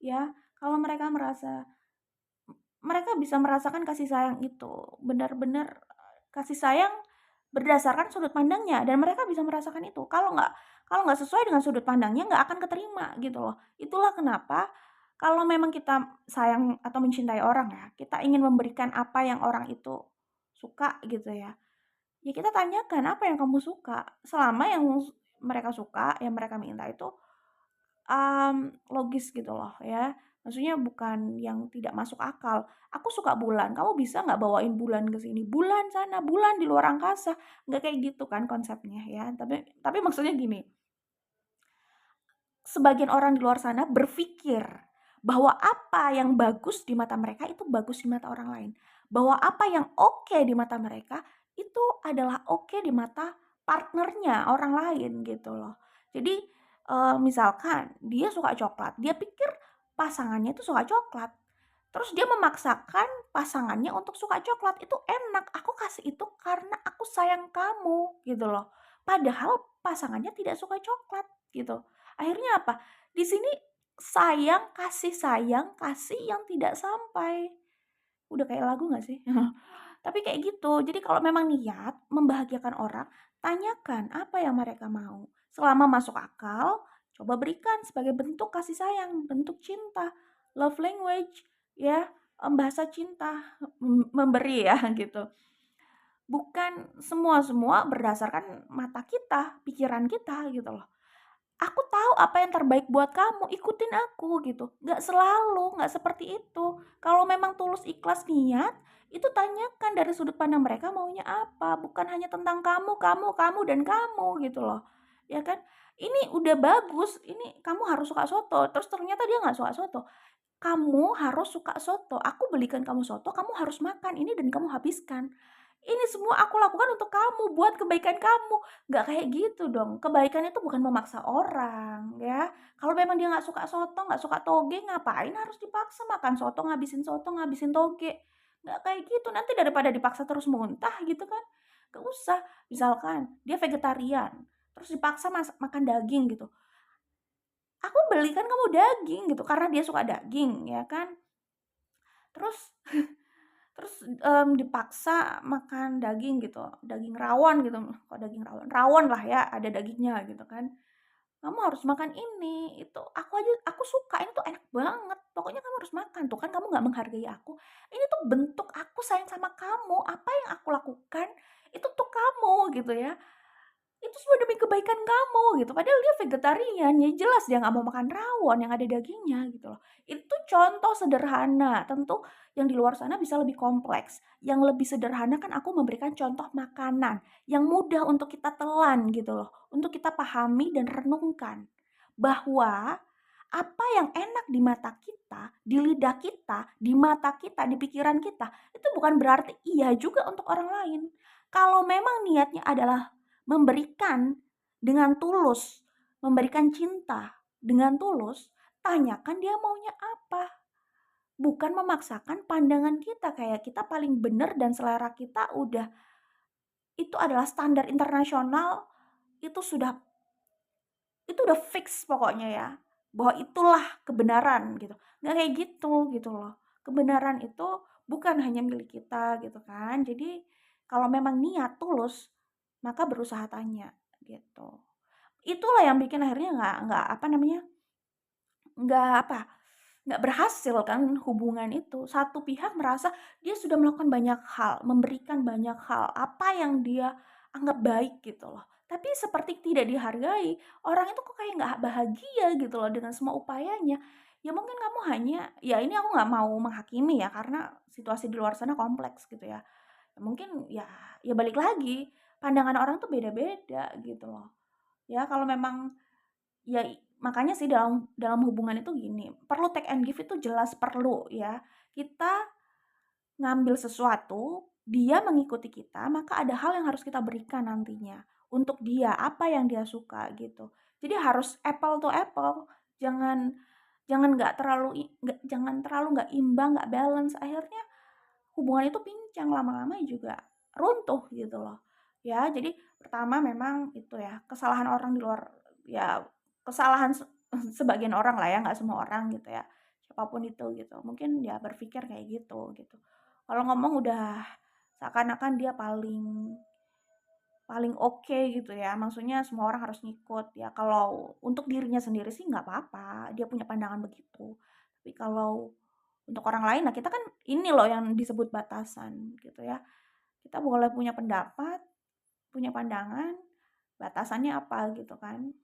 A: ya. Kalau mereka bisa merasakan kasih sayang itu, benar-benar kasih sayang berdasarkan sudut pandangnya dan mereka bisa merasakan itu. Kalau nggak sesuai dengan sudut pandangnya nggak akan keterima gitu loh. Itulah kenapa kalau memang kita sayang atau mencintai orang ya, kita ingin memberikan apa yang orang itu suka gitu ya. Ya kita tanyakan, "Apa yang kamu suka?" Selama yang mereka suka, yang mereka minta itu logis gitu loh ya. Maksudnya bukan yang tidak masuk akal. "Aku suka bulan, kamu bisa nggak bawain bulan ke sini? Bulan sana, bulan di luar angkasa." Nggak kayak gitu kan konsepnya ya. Tapi maksudnya gini, sebagian orang di luar sana berpikir bahwa apa yang bagus di mata mereka itu bagus di mata orang lain. Bahwa apa yang oke di mata mereka itu adalah oke di mata partnernya, orang lain gitu loh. Jadi, misalkan dia suka coklat, dia pikir pasangannya itu suka coklat. Terus dia memaksakan pasangannya untuk suka coklat, itu enak, "Aku kasih itu karena aku sayang kamu," gitu loh. Padahal pasangannya tidak suka coklat gitu. Akhirnya apa? Di sini sayang, kasih yang tidak sampai. Udah kayak lagu nggak sih? Tapi kayak gitu. Jadi kalau memang niat membahagiakan orang, tanyakan apa yang mereka mau. Selama masuk akal, coba berikan sebagai bentuk kasih sayang, bentuk cinta, love language, ya, bahasa cinta, memberi ya gitu. Bukan semua berdasarkan mata kita, pikiran kita gitu loh. Aku tahu apa yang terbaik buat kamu, ikutin aku gitu. Nggak selalu, nggak seperti itu. Kalau memang tulus ikhlas niat, itu tanyakan dari sudut pandang mereka maunya apa, bukan hanya tentang kamu, dan kamu gitu loh. Ya kan? Ini udah bagus, ini kamu harus suka soto, terus ternyata dia nggak suka soto. Kamu harus suka soto, aku belikan kamu soto, kamu harus makan ini dan kamu habiskan. Ini semua aku lakukan untuk kamu, buat kebaikan kamu. Nggak kayak gitu dong, kebaikan itu bukan memaksa orang, ya. Kalau memang dia nggak suka soto, nggak suka toge, ngapain harus dipaksa makan soto, ngabisin toge. Nggak kayak gitu, nanti daripada dipaksa terus muntah gitu kan, nggak usah. Misalkan dia vegetarian, terus dipaksa makan daging gitu. Aku belikan kamu daging gitu, karena dia suka daging, ya kan. Terus terus dipaksa makan daging gitu, daging rawon gitu, kok daging rawon? Rawon lah ya, ada dagingnya gitu kan. "Kamu harus makan ini, itu, aku suka, ini tuh enak banget, pokoknya kamu harus makan, tuh kan kamu nggak menghargai aku. Ini tuh bentuk aku sayang sama kamu, apa yang aku lakukan, itu tuh kamu," gitu ya. Itu semua demi kebaikan kamu gitu, padahal dia vegetarian, ya jelas dia nggak mau makan rawon yang ada dagingnya gitu loh. Itu contoh sederhana, tentu yang di luar sana bisa lebih kompleks. Yang lebih sederhana kan aku memberikan contoh makanan yang mudah untuk kita telan gitu loh, untuk kita pahami dan renungkan. Bahwa apa yang enak di mata kita, di lidah kita, di mata kita, di pikiran kita, itu bukan berarti iya juga untuk orang lain. Kalau memang niatnya adalah memberikan dengan tulus, memberikan cinta dengan tulus, tanyakan dia maunya apa. Bukan memaksakan pandangan kita, kayak kita paling benar dan selera kita itu adalah standar internasional, itu sudah itu udah fix pokoknya ya, bahwa itulah kebenaran gitu. Nggak kayak gitu loh. Kebenaran itu bukan hanya milik kita gitu kan. Jadi kalau memang niat tulus, maka berusaha tanya gitu. Itulah yang bikin akhirnya nggak apa namanya, nggak apa, nggak berhasil kan hubungan itu. Satu pihak merasa dia sudah melakukan banyak hal, memberikan banyak hal, apa yang dia anggap baik gitu loh. Tapi seperti tidak dihargai, orang itu kok kayak nggak bahagia gitu loh dengan semua upayanya. Ya mungkin kamu hanya, ya ini aku nggak mau menghakimi ya karena situasi di luar sana kompleks gitu ya. Mungkin ya balik lagi, pandangan orang tuh beda-beda gitu loh. Ya kalau memang ya makanya sih dalam dalam hubungan itu gini, perlu take and give itu jelas perlu ya. Kita ngambil sesuatu, dia mengikuti kita, maka ada hal yang harus kita berikan nantinya untuk dia, apa yang dia suka gitu. Jadi harus apple to apple, jangan jangan nggak terlalu jangan terlalu nggak imbang, nggak balance, akhirnya hubungan itu pincang, lama-lama juga runtuh gitu loh. Ya, jadi pertama memang itu ya, kesalahan orang di luar, ya kesalahan sebagian orang lah ya, nggak semua orang gitu ya. Siapapun itu gitu, mungkin dia berpikir kayak gitu. Kalau ngomong udah seakan-akan dia paling paling oke gitu ya, maksudnya semua orang harus ngikut ya. Kalau untuk dirinya sendiri sih nggak apa-apa, dia punya pandangan begitu. Tapi kalau untuk orang lain, nah kita kan ini loh yang disebut batasan gitu ya. Kita boleh punya pendapat, punya pandangan, batasannya apa gitu kan.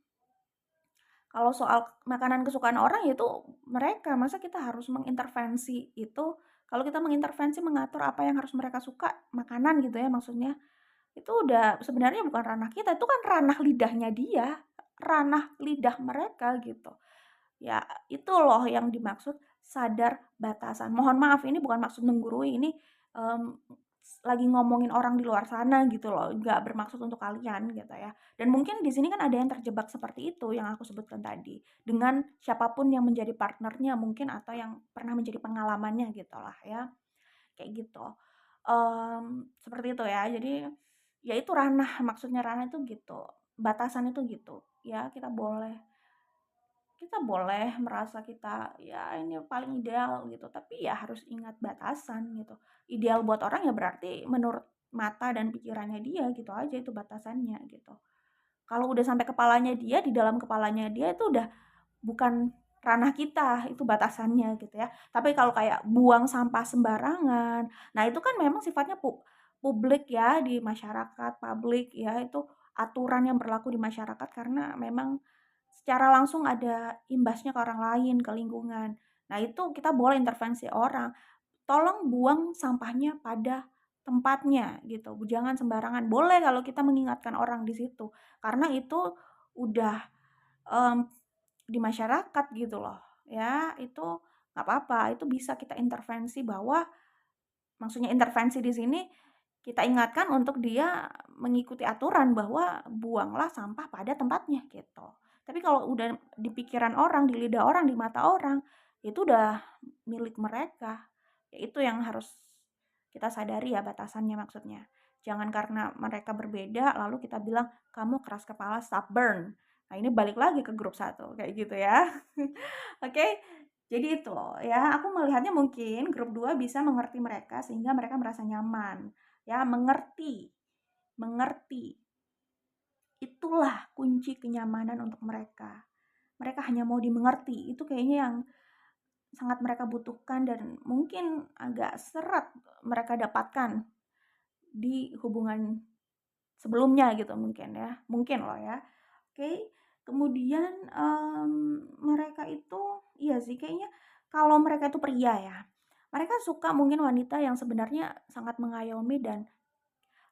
A: Kalau soal makanan kesukaan orang ya itu mereka, masa kita harus mengintervensi itu. Kalau kita mengintervensi mengatur apa yang harus mereka suka, makanan gitu ya maksudnya, itu udah sebenarnya bukan ranah kita, itu kan ranah lidahnya dia, ranah lidah mereka gitu. Ya, itu loh yang dimaksud sadar batasan. Mohon maaf ini bukan maksud menggurui, ini, lagi ngomongin orang di luar sana gitu loh, nggak bermaksud untuk kalian gitu ya. Dan mungkin di sini kan ada yang terjebak seperti itu yang aku sebutkan tadi, dengan siapapun yang menjadi partnernya mungkin atau yang pernah menjadi pengalamannya gitulah ya, kayak gitu. Seperti itu ya. Jadi, ya itu ranah, maksudnya ranah itu gitu, batasan itu gitu, ya kita boleh merasa kita, ya ini paling ideal gitu, tapi ya harus ingat batasan gitu. Ideal buat orang ya berarti menurut mata dan pikirannya dia gitu aja itu batasannya gitu. Kalau udah sampai kepalanya dia, di dalam kepalanya dia itu udah bukan ranah kita, itu batasannya gitu ya. Tapi kalau kayak buang sampah sembarangan, nah itu kan memang sifatnya publik ya, di masyarakat, publik ya, itu aturan yang berlaku di masyarakat karena memang secara langsung ada imbasnya ke orang lain, ke lingkungan. Nah itu kita boleh intervensi orang, tolong buang sampahnya pada tempatnya gitu, jangan sembarangan. Boleh kalau kita mengingatkan orang di situ, karena itu udah, mmm, di masyarakat gitu loh, ya, itu nggak apa-apa, itu bisa kita intervensi bahwa maksudnya intervensi di sini kita ingatkan untuk dia mengikuti aturan bahwa buanglah sampah pada tempatnya gitu. Tapi kalau udah di pikiran orang, di lidah orang, di mata orang, itu udah milik mereka. Ya itu yang harus kita sadari ya batasannya maksudnya. Jangan karena mereka berbeda lalu kita bilang, "Kamu keras kepala, stubborn." Nah, ini balik lagi ke grup satu kayak gitu ya. Oke, Jadi itu ya, aku melihatnya mungkin grup 2 bisa mengerti mereka sehingga mereka merasa nyaman, ya mengerti, mengerti. Itulah kunci kenyamanan untuk mereka. Mereka hanya mau dimengerti, itu kayaknya yang sangat mereka butuhkan dan mungkin agak seret mereka dapatkan di hubungan sebelumnya gitu mungkin ya, mungkin loh ya. Oke, kemudian, mereka itu iya sih kayaknya kalau mereka itu pria ya, mereka suka mungkin wanita yang sebenarnya sangat mengayomi dan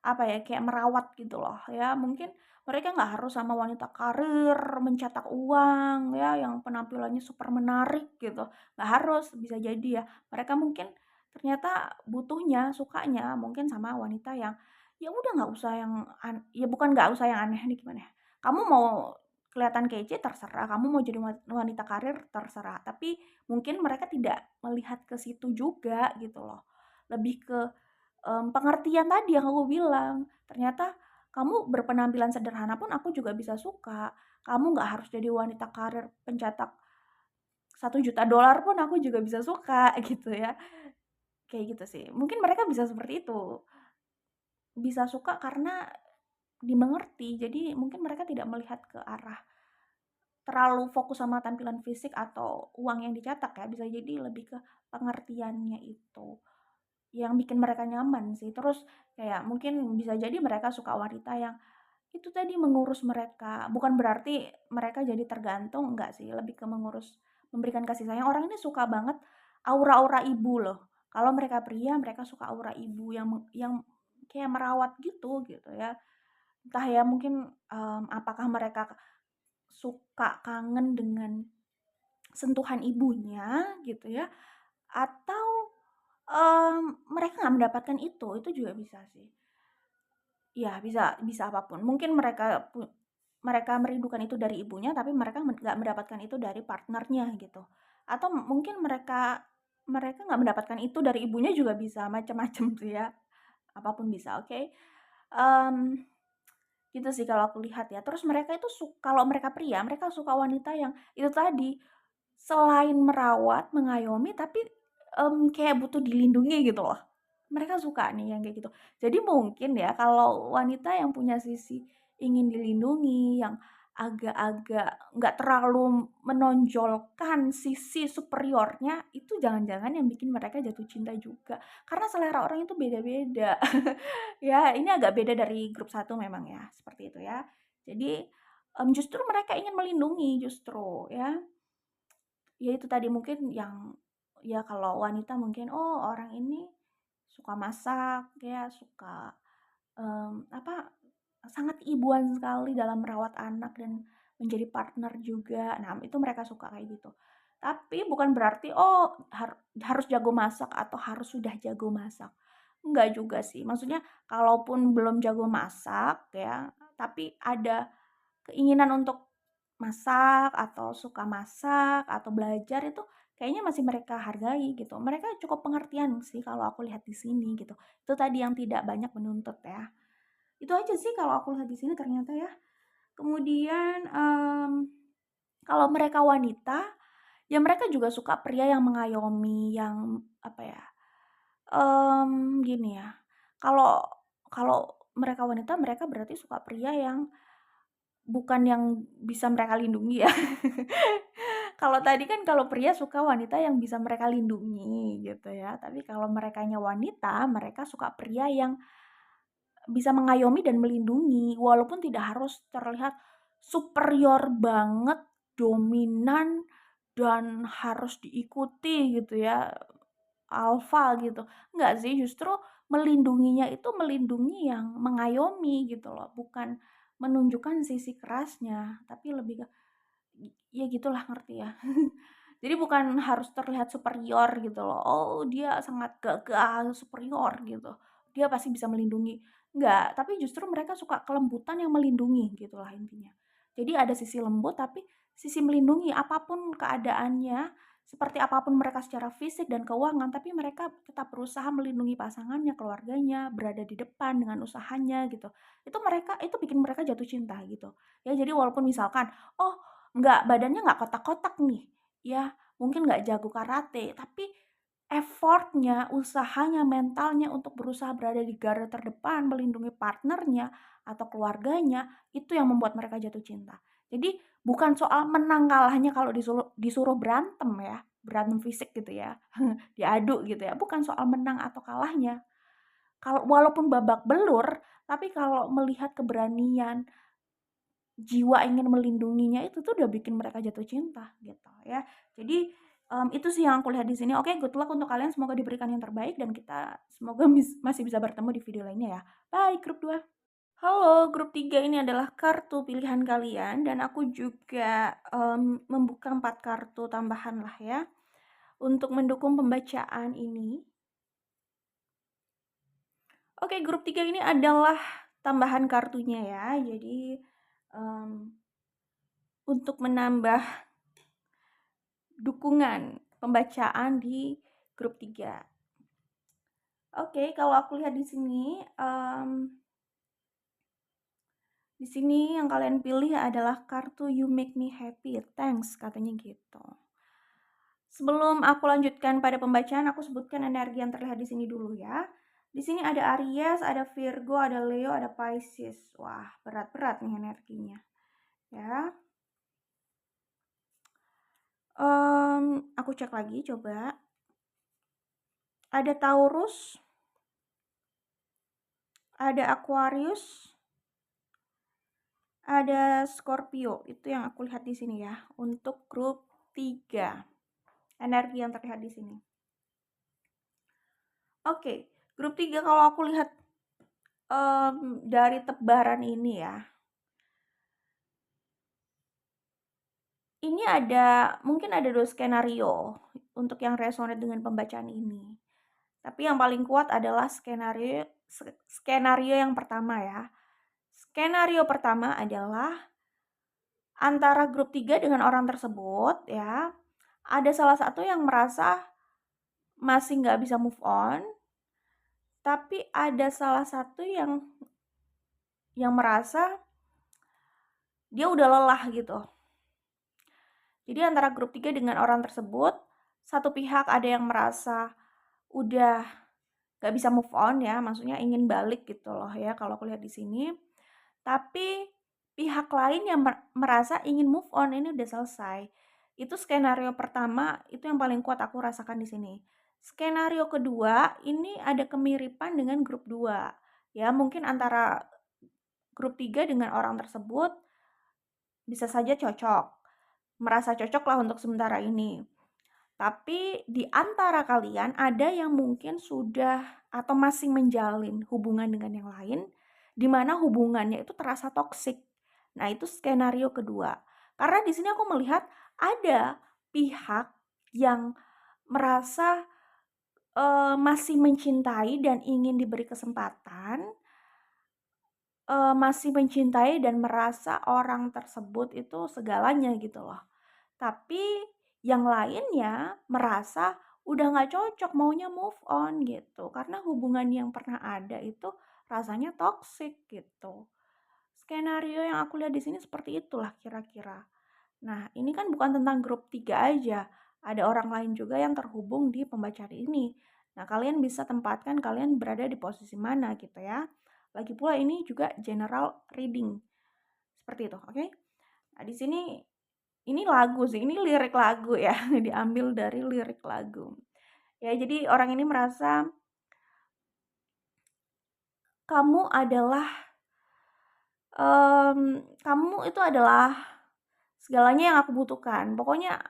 A: apa ya, kayak merawat gitu loh ya. Mungkin mereka nggak harus sama wanita karir, mencetak uang ya, yang penampilannya super menarik gitu, nggak harus, bisa jadi ya. Mereka mungkin ternyata butuhnya, sukanya mungkin sama wanita yang, ya udah nggak usah yang ya bukan nggak usah yang aneh nih, gimana ya, kamu mau kelihatan kece terserah, kamu mau jadi wanita karir terserah, tapi mungkin mereka tidak melihat ke situ juga gitu loh. Lebih ke pengertian tadi yang aku bilang, ternyata kamu berpenampilan sederhana pun aku juga bisa suka. Kamu nggak harus jadi wanita karir pencetak $1 juta pun aku juga bisa suka gitu ya, kayak gitu sih. Mungkin mereka bisa seperti itu, bisa suka karena dimengerti. Jadi mungkin mereka tidak melihat ke arah terlalu fokus sama tampilan fisik atau uang yang dicetak ya, bisa jadi lebih ke pengertiannya itu. Yang bikin mereka nyaman sih. Terus kayak mungkin bisa jadi mereka suka wanita yang itu tadi mengurus mereka. Bukan berarti mereka jadi tergantung, enggak sih, lebih ke mengurus, memberikan kasih sayang. Orang ini suka banget aura-aura ibu loh. Kalau mereka pria, mereka suka aura ibu yang yang kayak merawat gitu ya. Entah ya mungkin, apakah mereka suka kangen dengan sentuhan ibunya gitu ya, atau, mereka nggak mendapatkan itu juga bisa sih. Iya, bisa apapun. Mungkin mereka merindukan itu dari ibunya, tapi mereka nggak mendapatkan itu dari partnernya gitu. Atau mungkin mereka mereka nggak mendapatkan itu dari ibunya juga bisa, macam-macam sih ya, apapun bisa, oke. Mmm, gitu sih kalau aku lihat ya. Terus mereka itu kalau mereka pria, mereka suka wanita yang itu tadi, selain merawat, mengayomi, tapi, kayak butuh dilindungi gitu loh. Mereka suka nih yang kayak gitu. Jadi mungkin ya kalau wanita yang punya sisi ingin dilindungi, yang agak-agak nggak terlalu menonjolkan sisi superiornya, itu jangan-jangan yang bikin mereka jatuh cinta juga. Karena selera orang itu beda-beda. Ya, ini agak beda dari grup satu memang ya, seperti itu ya. Jadi, justru mereka ingin melindungi justru ya. Ya itu tadi mungkin yang ya kalau wanita mungkin, oh orang ini suka masak ya, suka, apa, sangat ibuan sekali dalam merawat anak dan menjadi partner juga. Nah, itu mereka suka kayak gitu. Tapi bukan berarti, oh harus jago masak atau harus sudah jago masak. Enggak juga sih. Maksudnya kalaupun belum jago masak ya, tapi ada keinginan untuk masak atau suka masak atau belajar itu kayaknya masih mereka hargai gitu. Mereka cukup pengertian sih kalau aku lihat di sini gitu. Itu tadi yang tidak banyak menuntut ya. Itu aja sih kalau aku lihat di sini ternyata ya. Kemudian, kalau mereka wanita, ya mereka juga suka pria yang mengayomi, yang apa ya, gini ya, kalau kalau mereka wanita, mereka berarti suka pria yang bukan yang bisa mereka lindungi ya. Kalau tadi kan kalau pria suka wanita yang bisa mereka lindungi gitu ya, tapi kalau merekanya wanita, mereka suka pria yang bisa mengayomi dan melindungi, walaupun tidak harus terlihat superior banget, dominan, dan harus diikuti gitu ya, alfa gitu. Enggak sih, justru melindunginya itu melindungi yang mengayomi gitu loh, bukan menunjukkan sisi kerasnya, tapi lebih ke ya gitulah, ngerti ya. Jadi bukan harus terlihat superior gitu loh, "Oh dia sangat gagah, superior," gitu, "dia pasti bisa melindungi." Enggak, tapi justru mereka suka kelembutan yang melindungi gitulah intinya. Jadi ada sisi lembut tapi sisi melindungi, apapun keadaannya, seperti apapun mereka secara fisik dan keuangan, tapi mereka tetap berusaha melindungi pasangannya, keluarganya, berada di depan dengan usahanya gitu. Itu bikin mereka jatuh cinta gitu. Ya jadi walaupun misalkan, oh badannya nggak kotak-kotak nih, ya. mungkin nggak jago karate, tapi effortnya, usahanya, mentalnya untuk berusaha berada di garda terdepan, melindungi partnernya atau keluarganya, itu yang membuat mereka jatuh cinta. Jadi bukan soal menang kalahnya kalau disuruh berantem ya, berantem fisik gitu ya, diadu gitu ya, bukan soal menang atau kalahnya. Kalau walaupun babak belur, tapi kalau melihat keberanian, jiwa ingin melindunginya itu tuh udah bikin mereka jatuh cinta gitu ya. Jadi, itu sih yang aku lihat di sini. Oke, good luck untuk kalian, semoga diberikan yang terbaik dan kita semoga masih bisa bertemu di video lainnya ya. Bye, grup 2. Halo, grup 3 ini adalah kartu pilihan kalian dan aku juga, membuka 4 kartu tambahan lah ya, untuk mendukung pembacaan ini. Oke, grup 3 ini adalah tambahan kartunya ya. Jadi, untuk menambah dukungan pembacaan di grup 3. Oke, kalau aku lihat di sini yang kalian pilih adalah kartu You Make Me Happy, thanks katanya gitu. Sebelum aku lanjutkan pada pembacaan, aku sebutkan energi yang terlihat di sini dulu ya. Di sini ada Aries, ada Virgo, ada Leo, ada Pisces. Wah, berat-berat nih energinya. Ya. Aku cek lagi coba. Ada Taurus, ada Aquarius, ada Scorpio. Itu yang aku lihat di sini ya, untuk grup 3. Energi yang terlihat di sini. Oke, grup 3 kalau aku lihat dari tebaran ini ya. Ini mungkin ada 2 skenario untuk yang resonate dengan pembacaan ini. Tapi yang paling kuat adalah skenario yang pertama ya. Skenario pertama adalah antara grup 3 dengan orang tersebut ya, ada salah satu yang merasa masih nggak bisa move on, tapi ada salah satu yang merasa dia udah lelah gitu. Jadi antara grup 3 dengan orang tersebut, satu pihak ada yang merasa udah gak bisa move on ya, maksudnya ingin balik gitu loh ya kalau aku lihat di sini. Tapi pihak lain yang merasa ingin move on, ini udah selesai. Itu skenario pertama, itu yang paling kuat aku rasakan di sini. Skenario kedua, ini ada kemiripan dengan grup 2. Ya, mungkin antara grup 3 dengan orang tersebut bisa saja cocok. Merasa cocok lah untuk sementara ini. Tapi di antara kalian ada yang mungkin sudah atau masih menjalin hubungan dengan yang lain, di mana hubungannya itu terasa toksik. Nah, itu skenario kedua. Karena di sini aku melihat ada pihak yang merasa masih mencintai dan ingin diberi kesempatan, masih mencintai dan merasa orang tersebut itu segalanya gitu loh. Tapi yang lainnya merasa udah nggak cocok, maunya move on gitu. Karena hubungan yang pernah ada itu rasanya toxic gitu. Skenario yang aku lihat di sini seperti itulah kira-kira. Nah, ini kan bukan tentang grup 3 aja. Ada orang lain juga yang terhubung di pembacaan ini. Nah, kalian bisa tempatkan kalian berada di posisi mana gitu ya. Lagi pula ini juga general reading. Seperti itu, oke? Nah, di sini ini lagu sih, ini lirik lagu ya, diambil dari lirik lagu. Ya, jadi orang ini merasa kamu adalah kamu itu adalah segalanya yang aku butuhkan. Pokoknya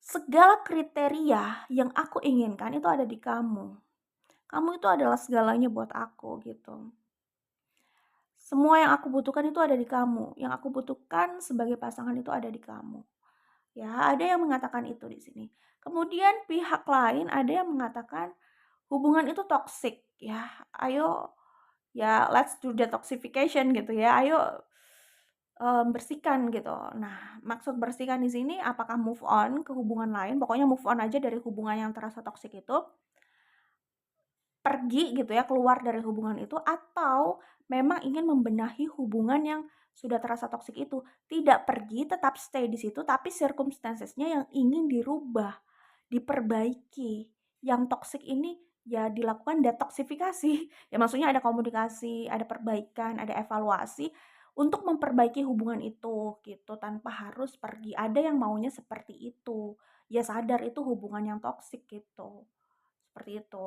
A: segala kriteria yang aku inginkan itu ada di kamu. Kamu itu adalah segalanya buat aku gitu. Semua yang aku butuhkan itu ada di kamu. Yang aku butuhkan sebagai pasangan itu ada di kamu. Ya, ada yang mengatakan itu di sini. Kemudian pihak lain ada yang mengatakan hubungan itu toxic ya. Ayo ya let's do detoxification gitu ya. Ayo bersihkan gitu. Nah, maksud bersihkan di sini apakah move on ke hubungan lain? Pokoknya move on aja dari hubungan yang terasa toxic itu. pergi gitu ya, keluar dari hubungan itu, atau memang ingin membenahi hubungan yang sudah terasa toksik itu. Tidak pergi, tetap stay di situ, tapi circumstances-nya yang ingin dirubah, diperbaiki. Yang toksik ini ya dilakukan detoksifikasi. Ya maksudnya ada komunikasi, ada perbaikan, ada evaluasi untuk memperbaiki hubungan itu gitu, tanpa harus pergi. Ada yang maunya seperti itu. Ya sadar itu hubungan yang toksik gitu. Seperti itu.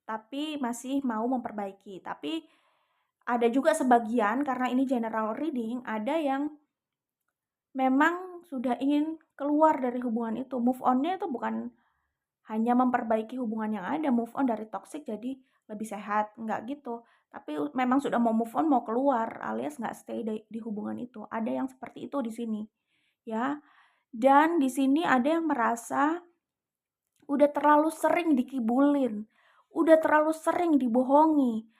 A: Tapi masih mau memperbaiki. Tapi ada juga sebagian, karena ini general reading, ada yang memang sudah ingin keluar dari hubungan itu. Move on-nya itu bukan hanya memperbaiki hubungan yang ada, move on dari toxic jadi lebih sehat, enggak gitu. Tapi memang sudah mau move on, mau keluar, alias nggak stay di hubungan itu. Ada yang seperti itu di sini, ya. Dan di sini ada yang merasa udah terlalu sering dikibulin, udah terlalu sering dibohongi,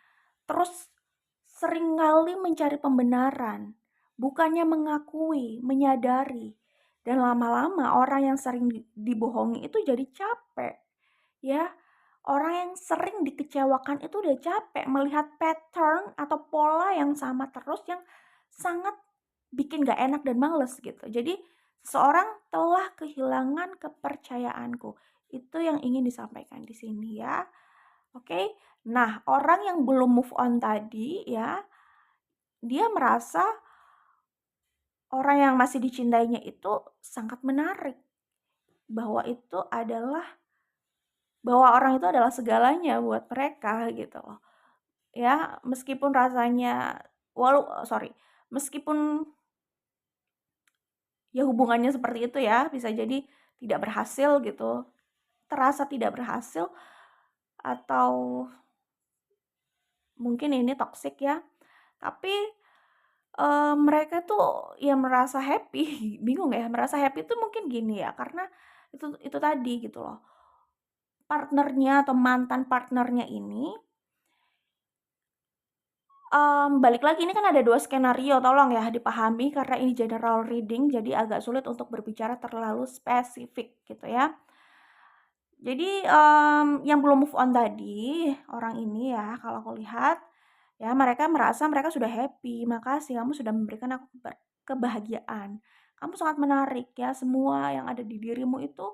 A: terus seringkali mencari pembenaran, bukannya mengakui, menyadari. Dan lama-lama orang yang sering dibohongi itu jadi capek, ya. Orang yang sering dikecewakan itu udah capek melihat pattern atau pola yang sama terus, yang sangat bikin gak enak dan males gitu. Jadi seseorang telah kehilangan kepercayaanku. Itu yang ingin disampaikan di sini ya. Oke. Nah, orang yang belum move on tadi ya, dia merasa orang yang masih dicintainya itu sangat menarik. Bahwa orang itu adalah segalanya buat mereka gitu loh. Ya, meskipun rasanya meskipun ya hubungannya seperti itu ya, bisa jadi tidak berhasil gitu. Terasa tidak berhasil atau mungkin ini toksik ya. Tapi mereka tuh ya merasa happy, bingung ya, merasa happy tuh mungkin gini ya, karena itu tadi gitu loh. Partnernya atau mantan partnernya ini balik lagi, ini kan ada 2 skenario, tolong ya dipahami karena ini general reading, jadi agak sulit untuk berbicara terlalu spesifik gitu ya. Jadi, yang belum move on tadi, orang ini ya kalau aku lihat, ya mereka merasa mereka sudah happy, "Makasih kamu sudah memberikan aku kebahagiaan. Kamu sangat menarik ya, semua yang ada di dirimu itu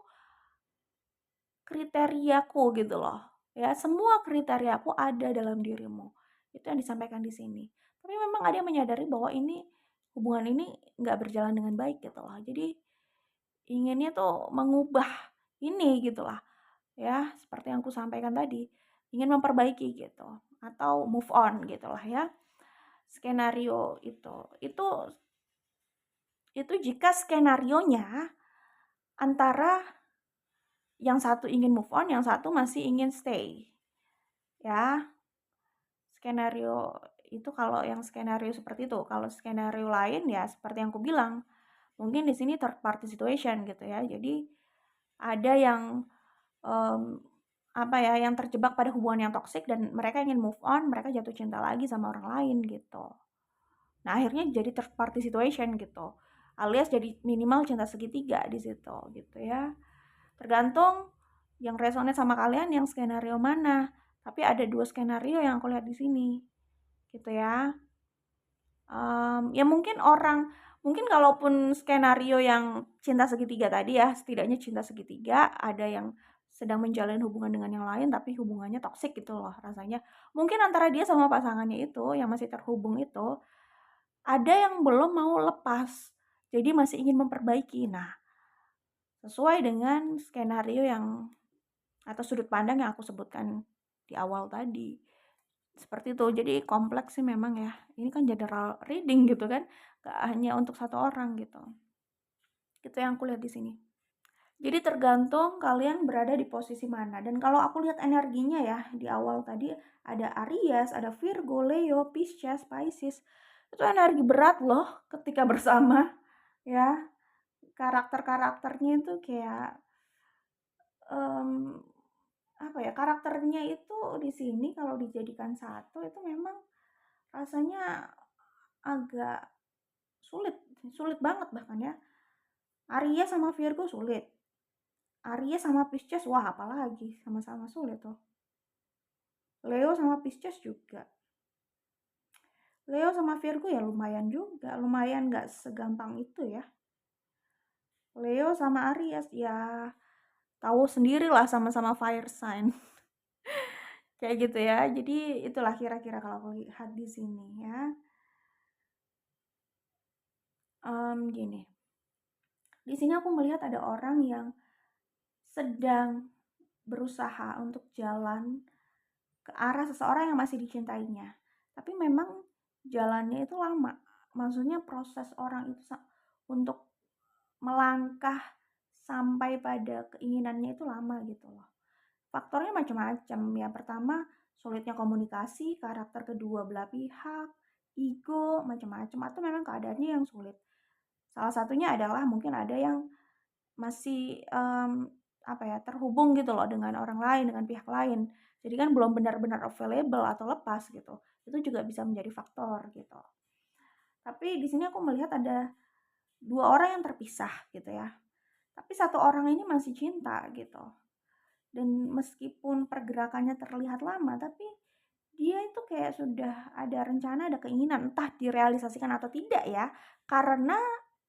A: kriteriaku," gitu loh. Ya, semua kriteriaku ada dalam dirimu. Itu yang disampaikan di sini. Tapi memang ada yang menyadari bahwa hubungan ini nggak berjalan dengan baik gitu loh. Jadi inginnya tuh mengubah ini gitu lah. Ya, seperti yang aku sampaikan tadi, ingin memperbaiki gitu atau move on gitu lah ya. Skenario itu jika skenarionya antara yang satu ingin move on, yang satu masih ingin stay. Ya. Skenario itu kalau yang skenario seperti itu. Kalau skenario lain ya seperti yang aku bilang, mungkin di sini third party situation gitu ya. Jadi ada yang yang terjebak pada hubungan yang toksik dan mereka ingin move on, mereka jatuh cinta lagi sama orang lain gitu. Nah, akhirnya jadi third party situation gitu. Alias jadi minimal cinta segitiga di situ gitu ya. Tergantung yang resonate sama kalian yang skenario mana. Tapi ada 2 skenario yang aku lihat di sini. Gitu ya. Ya mungkin kalaupun skenario yang cinta segitiga tadi ya, setidaknya cinta segitiga, ada yang sedang menjalin hubungan dengan yang lain tapi hubungannya toksik gitu loh rasanya. Mungkin antara dia sama pasangannya itu yang masih terhubung itu, ada yang belum mau lepas. Jadi masih ingin memperbaiki. Nah, sesuai dengan skenario atau sudut pandang yang aku sebutkan di awal tadi. Seperti itu. Jadi kompleks sih memang ya. Ini kan general reading gitu kan. Gak hanya untuk satu orang gitu. Itu yang aku lihat di sini. Jadi tergantung kalian berada di posisi mana. Dan kalau aku lihat energinya ya, di awal tadi ada Aries, ada Virgo, Leo, Pisces, Pisces. Itu energi berat loh ketika bersama. Ya, karakter-karakternya itu kayak karakternya itu di sini kalau dijadikan satu itu memang rasanya agak sulit banget bahkan ya. Aries sama Virgo sulit. Aries sama Pisces, wah apalagi sama-sama sulit tuh. Leo sama Pisces juga. Leo sama Virgo ya lumayan juga, lumayan nggak segampang itu ya. Leo sama Aries ya tahu sendirilah sama-sama fire sign. Kayak gitu ya. Jadi itulah kira-kira kalau aku lihat di sini ya. Gini. Di sini aku melihat ada orang yang sedang berusaha untuk jalan ke arah seseorang yang masih dicintainya. Tapi memang jalannya itu lama. Maksudnya proses orang itu untuk melangkah sampai pada keinginannya itu lama gitu loh. Faktornya macam-macam. Yang pertama, sulitnya komunikasi, karakter kedua belah pihak, ego, macam-macam, atau memang keadaannya yang sulit. Salah satunya adalah mungkin ada yang masih, terhubung gitu loh dengan orang lain, dengan pihak lain. Jadi kan belum benar-benar available atau lepas gitu. Itu juga bisa menjadi faktor gitu. Tapi di sini aku melihat ada 2 orang yang terpisah gitu ya. Tapi satu orang ini masih cinta gitu. Dan meskipun pergerakannya terlihat lama, tapi dia itu kayak sudah ada rencana, ada keinginan, entah direalisasikan atau tidak ya. Karena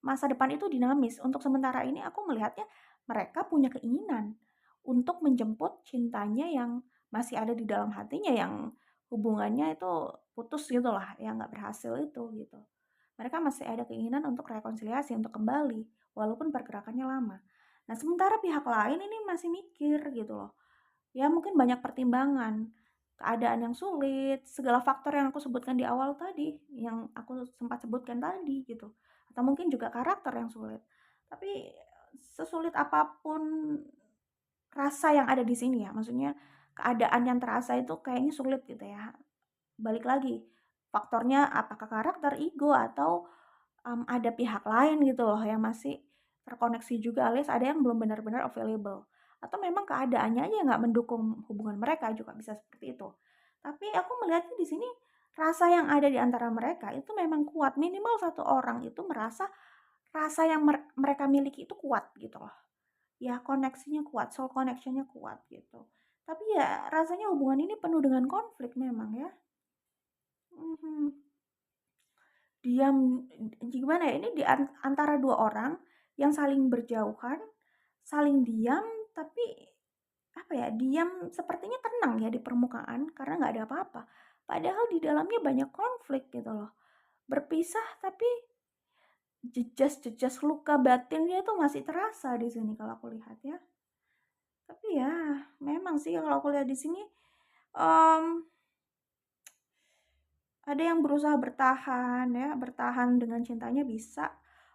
A: masa depan itu dinamis. Untuk sementara ini aku melihatnya mereka punya keinginan untuk menjemput cintanya yang masih ada di dalam hatinya, yang hubungannya itu putus gitu lah, yang nggak berhasil itu gitu. Mereka masih ada keinginan untuk rekonsiliasi, untuk kembali, walaupun pergerakannya lama. Nah, sementara pihak lain ini masih mikir gitu loh. Ya mungkin banyak pertimbangan, keadaan yang sulit, segala faktor yang aku sebutkan di awal tadi, yang aku sempat sebutkan tadi gitu. Atau mungkin juga karakter yang sulit. Tapi sesulit apapun rasa yang ada di sini ya, maksudnya keadaan yang terasa itu kayaknya sulit gitu ya. Balik lagi, faktornya apakah karakter, ego, atau ada pihak lain gitu loh yang masih terkoneksi juga, alias ada yang belum benar-benar available. Atau memang keadaannya aja nggak mendukung hubungan mereka, juga bisa seperti itu. Tapi aku melihatnya di sini rasa yang ada di antara mereka itu memang kuat. Minimal satu orang itu merasa rasa yang mereka miliki itu kuat gitu loh. Ya koneksinya kuat, soul connection-nya kuat gitu. Tapi ya rasanya hubungan ini penuh dengan konflik memang ya. Mhm. Diam, gimana ya, ini di antara 2 orang yang saling berjauhan, saling diam, tapi apa ya, diam sepertinya tenang ya di permukaan karena nggak ada apa-apa. Padahal di dalamnya banyak konflik gitu loh. Berpisah tapi jejas-jejas luka batinnya itu masih terasa di sini kalau aku lihat ya. Tapi ya memang sih kalau aku lihat di sini, mmm, ada yang berusaha bertahan ya, bertahan dengan cintanya bisa,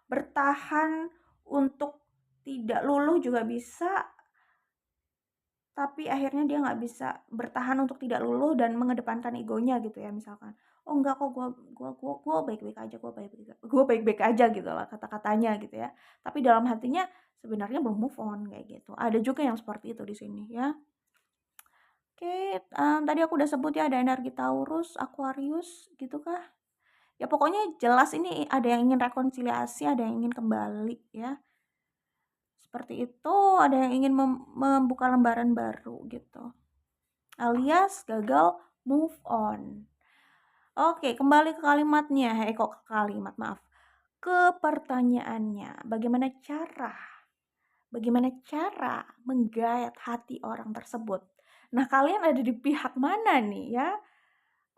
A: bertahan untuk tidak luluh juga bisa, tapi akhirnya dia nggak bisa bertahan untuk tidak luluh dan mengedepankan egonya gitu ya misalkan, "Oh enggak kok, gua baik-baik aja, gua baik-baik aja," gitu lah kata-katanya gitu ya. Tapi dalam hatinya sebenarnya belum move on kayak gitu. Ada juga yang seperti itu di sini ya. Oke, tadi aku udah sebut ya ada energi Taurus, Aquarius gitu kah? Ya pokoknya jelas ini ada yang ingin rekonsiliasi, ada yang ingin kembali ya. Seperti itu, ada yang ingin membuka lembaran baru gitu. Alias gagal move on. Oke, kembali ke kalimatnya. Kok ke kalimat, maaf. Ke pertanyaannya, bagaimana cara menggait hati orang tersebut? Nah, kalian ada di pihak mana nih ya?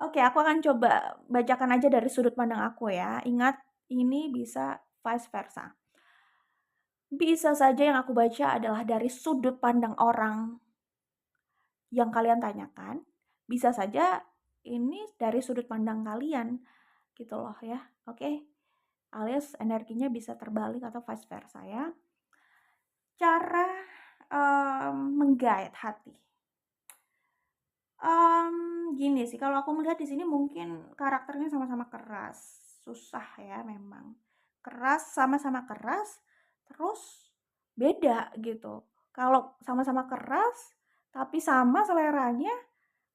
A: Oke, aku akan coba bacakan aja dari sudut pandang aku ya. Ingat, ini bisa vice versa. Bisa saja yang aku baca adalah dari sudut pandang orang yang kalian tanyakan. Bisa saja ini dari sudut pandang kalian gitu loh ya. Oke, alias energinya bisa terbalik atau vice versa ya. Cara menggait hati. Gini sih, kalau aku melihat di sini mungkin karakternya sama-sama keras, susah ya memang. Keras, sama-sama keras, terus beda gitu. Kalau sama-sama keras, tapi sama seleranya,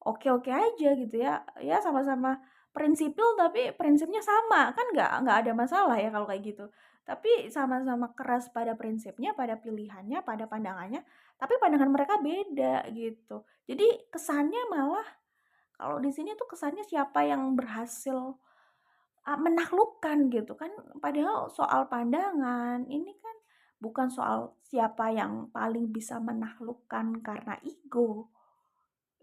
A: oke-oke aja gitu ya. Ya sama-sama prinsipil tapi prinsipnya sama, kan nggak ada masalah ya kalau kayak gitu. Tapi sama-sama keras pada prinsipnya, pada pilihannya, pada pandangannya, tapi pandangan mereka beda gitu. Jadi kesannya malah Kalau di sini tuh kesannya siapa yang berhasil menaklukkan gitu kan, padahal soal pandangan, ini kan bukan soal siapa yang paling bisa menaklukkan karena ego,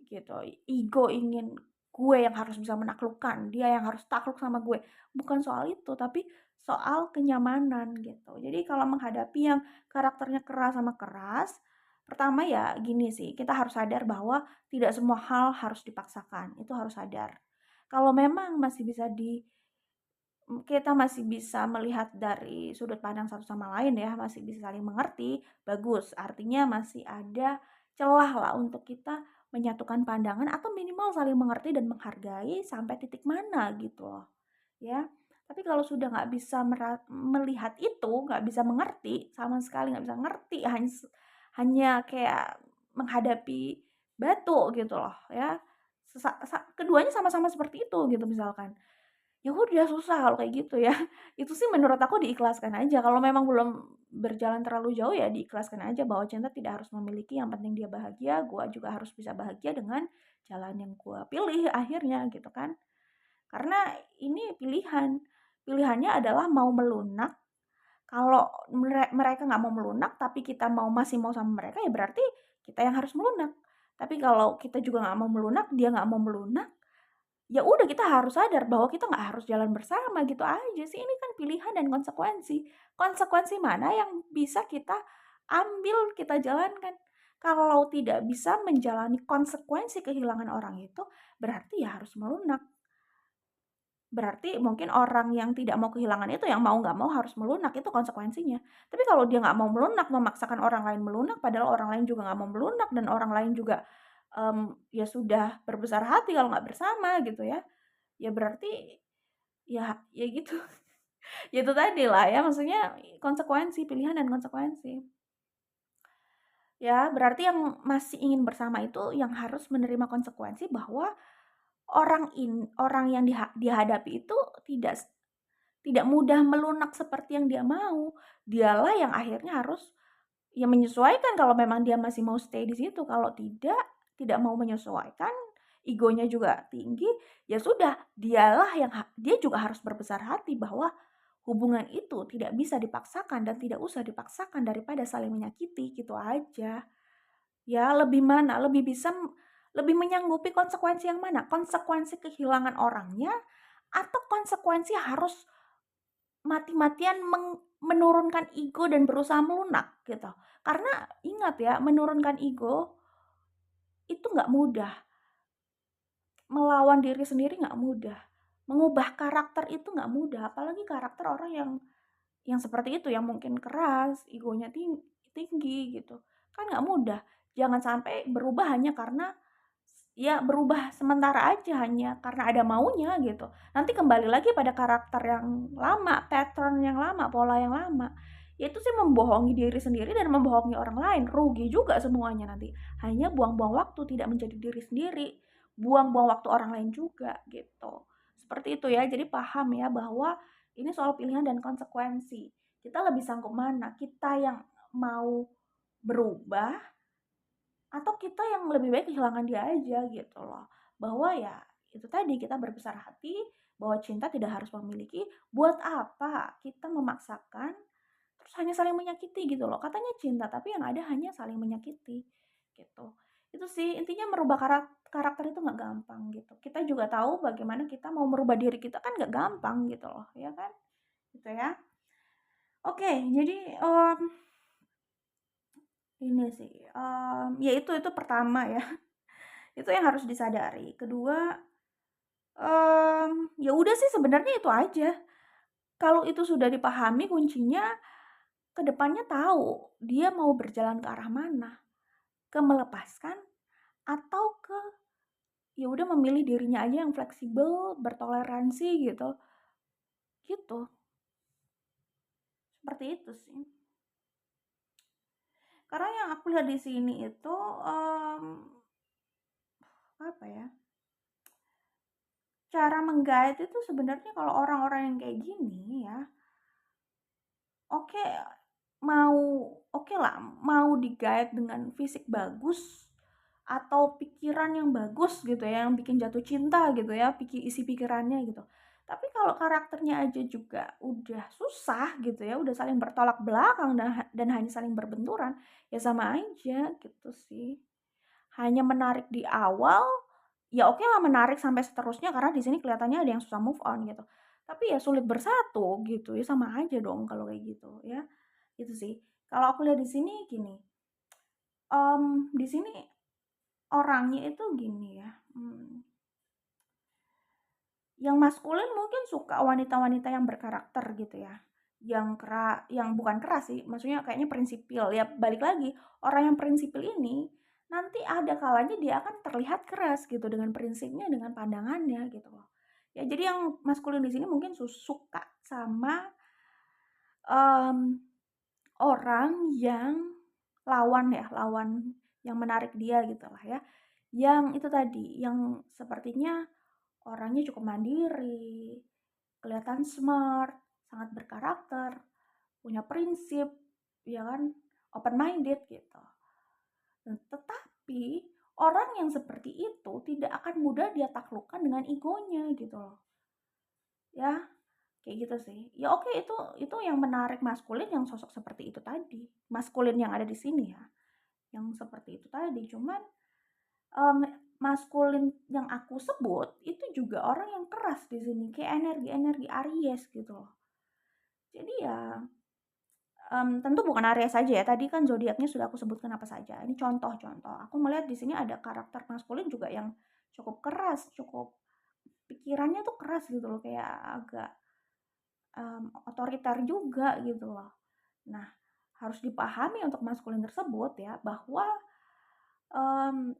A: gitu. Ego ingin gue yang harus bisa menaklukkan, dia yang harus takluk sama gue, bukan soal itu, tapi soal kenyamanan gitu. Jadi kalau menghadapi yang karakternya keras sama keras, pertama ya gini sih, kita harus sadar bahwa tidak semua hal harus dipaksakan, itu harus sadar. Kalau memang masih bisa kita masih bisa melihat dari sudut pandang satu sama lain ya, masih bisa saling mengerti, bagus. Artinya masih ada celah lah untuk kita menyatukan pandangan atau minimal saling mengerti dan menghargai sampai titik mana gitu loh, ya. Tapi kalau sudah nggak bisa melihat itu, nggak bisa mengerti, sama sekali nggak bisa ngerti, hanya kayak menghadapi batu gitu loh ya, keduanya sama-sama seperti itu gitu misalkan. Ya udah susah kalau kayak gitu ya. Itu sih menurut aku diikhlaskan aja, kalau memang belum berjalan terlalu jauh ya diikhlaskan aja bahwa cinta tidak harus memiliki, yang penting dia bahagia, gua juga harus bisa bahagia dengan jalan yang gua pilih akhirnya gitu kan. Karena ini pilihan, pilihannya adalah mau melunak, kalau mereka nggak mau melunak tapi kita masih mau sama mereka ya berarti kita yang harus melunak. Tapi kalau kita juga nggak mau melunak, dia nggak mau melunak, ya udah kita harus sadar bahwa kita nggak harus jalan bersama, gitu aja sih. Ini kan pilihan dan konsekuensi. Konsekuensi mana yang bisa kita ambil, kita jalankan. Kalau tidak bisa menjalani konsekuensi kehilangan orang itu, berarti ya harus melunak. Berarti mungkin orang yang tidak mau kehilangan itu yang mau nggak mau harus melunak, itu konsekuensinya. Tapi kalau dia nggak mau melunak, memaksakan orang lain melunak, padahal orang lain juga nggak mau melunak dan orang lain juga, ya sudah berbesar hati kalau nggak bersama gitu ya. Ya berarti, ya gitu. Ya itu tadilah ya, maksudnya konsekuensi, pilihan dan konsekuensi. Ya, berarti yang masih ingin bersama itu yang harus menerima konsekuensi bahwa orang yang dihadapi itu tidak tidak mudah melunak seperti yang dia mau. Dialah yang akhirnya harus ya menyesuaikan kalau memang dia masih mau stay di situ, kalau tidak mau menyesuaikan, egonya juga tinggi, ya sudah, dia juga harus berbesar hati bahwa hubungan itu tidak bisa dipaksakan dan tidak usah dipaksakan daripada saling menyakiti, gitu aja. Ya lebih mana, lebih menyanggupi konsekuensi yang mana? Konsekuensi kehilangan orangnya atau konsekuensi harus mati-matian menurunkan ego dan berusaha melunak gitu. Karena ingat ya, menurunkan ego itu nggak mudah. Melawan diri sendiri nggak mudah. Mengubah karakter itu nggak mudah, apalagi karakter orang yang seperti itu, yang mungkin keras, egonya tinggi gitu. Kan nggak mudah. Jangan sampai berubah hanya karena ya berubah sementara aja hanya karena ada maunya gitu. Nanti kembali lagi pada karakter yang lama, pattern yang lama, pola yang lama. Ya itu sih membohongi diri sendiri dan membohongi orang lain, rugi juga semuanya nanti. Hanya buang-buang waktu, tidak menjadi diri sendiri, buang-buang waktu orang lain juga gitu. Seperti itu ya, jadi paham ya bahwa ini soal pilihan dan konsekuensi. Kita lebih sanggup mana? Kita yang mau berubah atau kita yang lebih baik kehilangan dia aja gitu loh. Bahwa ya itu tadi, kita berbesar hati bahwa cinta tidak harus memiliki, buat apa kita memaksakan terus hanya saling menyakiti gitu loh. Katanya cinta tapi yang ada hanya saling menyakiti gitu. Itu sih intinya, merubah karakter itu nggak gampang gitu. Kita juga tahu bagaimana kita mau merubah diri kita kan nggak gampang gitu loh, ya kan? Gitu ya. Oke, jadi ini sih, ya itu pertama ya. Itu yang harus disadari. Kedua, ya udah sih sebenarnya itu aja. Kalau itu sudah dipahami, kuncinya ke depannya tahu dia mau berjalan ke arah mana, ke melepaskan atau ke ya udah memilih dirinya aja yang fleksibel, bertoleransi gitu. Gitu. Seperti itu sih. Karena yang aku lihat di sini itu apa ya? Cara menggait itu sebenarnya kalau orang-orang yang kayak gini ya, oke, mau oke lah, mau di-guide dengan fisik bagus, atau pikiran yang bagus gitu ya, yang bikin jatuh cinta gitu ya, isi pikirannya gitu. Tapi kalau karakternya aja juga udah susah gitu ya, udah saling bertolak belakang dan hanya saling berbenturan, ya sama aja gitu sih. Hanya menarik di awal, ya oke lah menarik sampai seterusnya karena di sini kelihatannya ada yang susah move on gitu. Tapi ya sulit bersatu gitu, ya sama aja dong kalau kayak gitu ya, gitu sih. Kalau aku lihat di sini gini, di sini orangnya itu gini ya, yang maskulin mungkin suka wanita-wanita yang berkarakter gitu ya, yang bukan keras sih, maksudnya kayaknya prinsipil. Ya balik lagi, orang yang prinsipil ini nanti ada kalanya dia akan terlihat keras gitu dengan prinsipnya, dengan pandangannya gitu loh. Ya jadi yang maskulin di sini mungkin suka sama, mmm, orang yang lawan yang menarik dia gitulah ya, yang itu tadi, yang sepertinya orangnya cukup mandiri, kelihatan smart, sangat berkarakter, punya prinsip, ya kan, open minded gitu. Tetapi orang yang seperti itu tidak akan mudah dia taklukkan dengan egonya gitu loh. Ya, kayak gitu sih. Ya oke, itu yang menarik maskulin yang sosok seperti itu tadi. Maskulin yang ada di sini ya, yang seperti itu tadi. Cuman maskulin yang aku sebut itu juga orang yang keras di sini, kayak energi-energi Aries gitu loh. Jadi ya, tentu bukan Aries saja ya, tadi kan zodiaknya sudah aku sebutkan apa saja. Ini contoh-contoh. Aku melihat di sini ada karakter maskulin juga yang cukup keras, cukup pikirannya tuh keras gitu loh, kayak agak, otoriter juga gitu loh. Nah, harus dipahami untuk maskulin tersebut ya, bahwa, mmm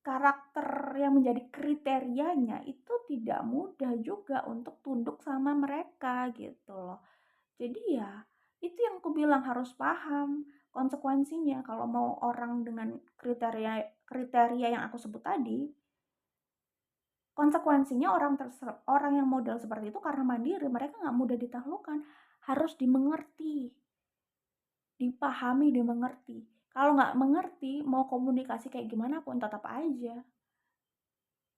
A: karakter yang menjadi kriterianya itu tidak mudah juga untuk tunduk sama mereka gitu loh. Jadi ya itu yang aku bilang harus paham konsekuensinya kalau mau orang dengan kriteria kriteria yang aku sebut tadi, konsekuensinya orang yang model seperti itu karena mandiri, mereka nggak mudah ditaklukkan, harus dimengerti, dipahami, dimengerti. Kalau nggak mengerti, mau komunikasi kayak gimana pun tetap aja.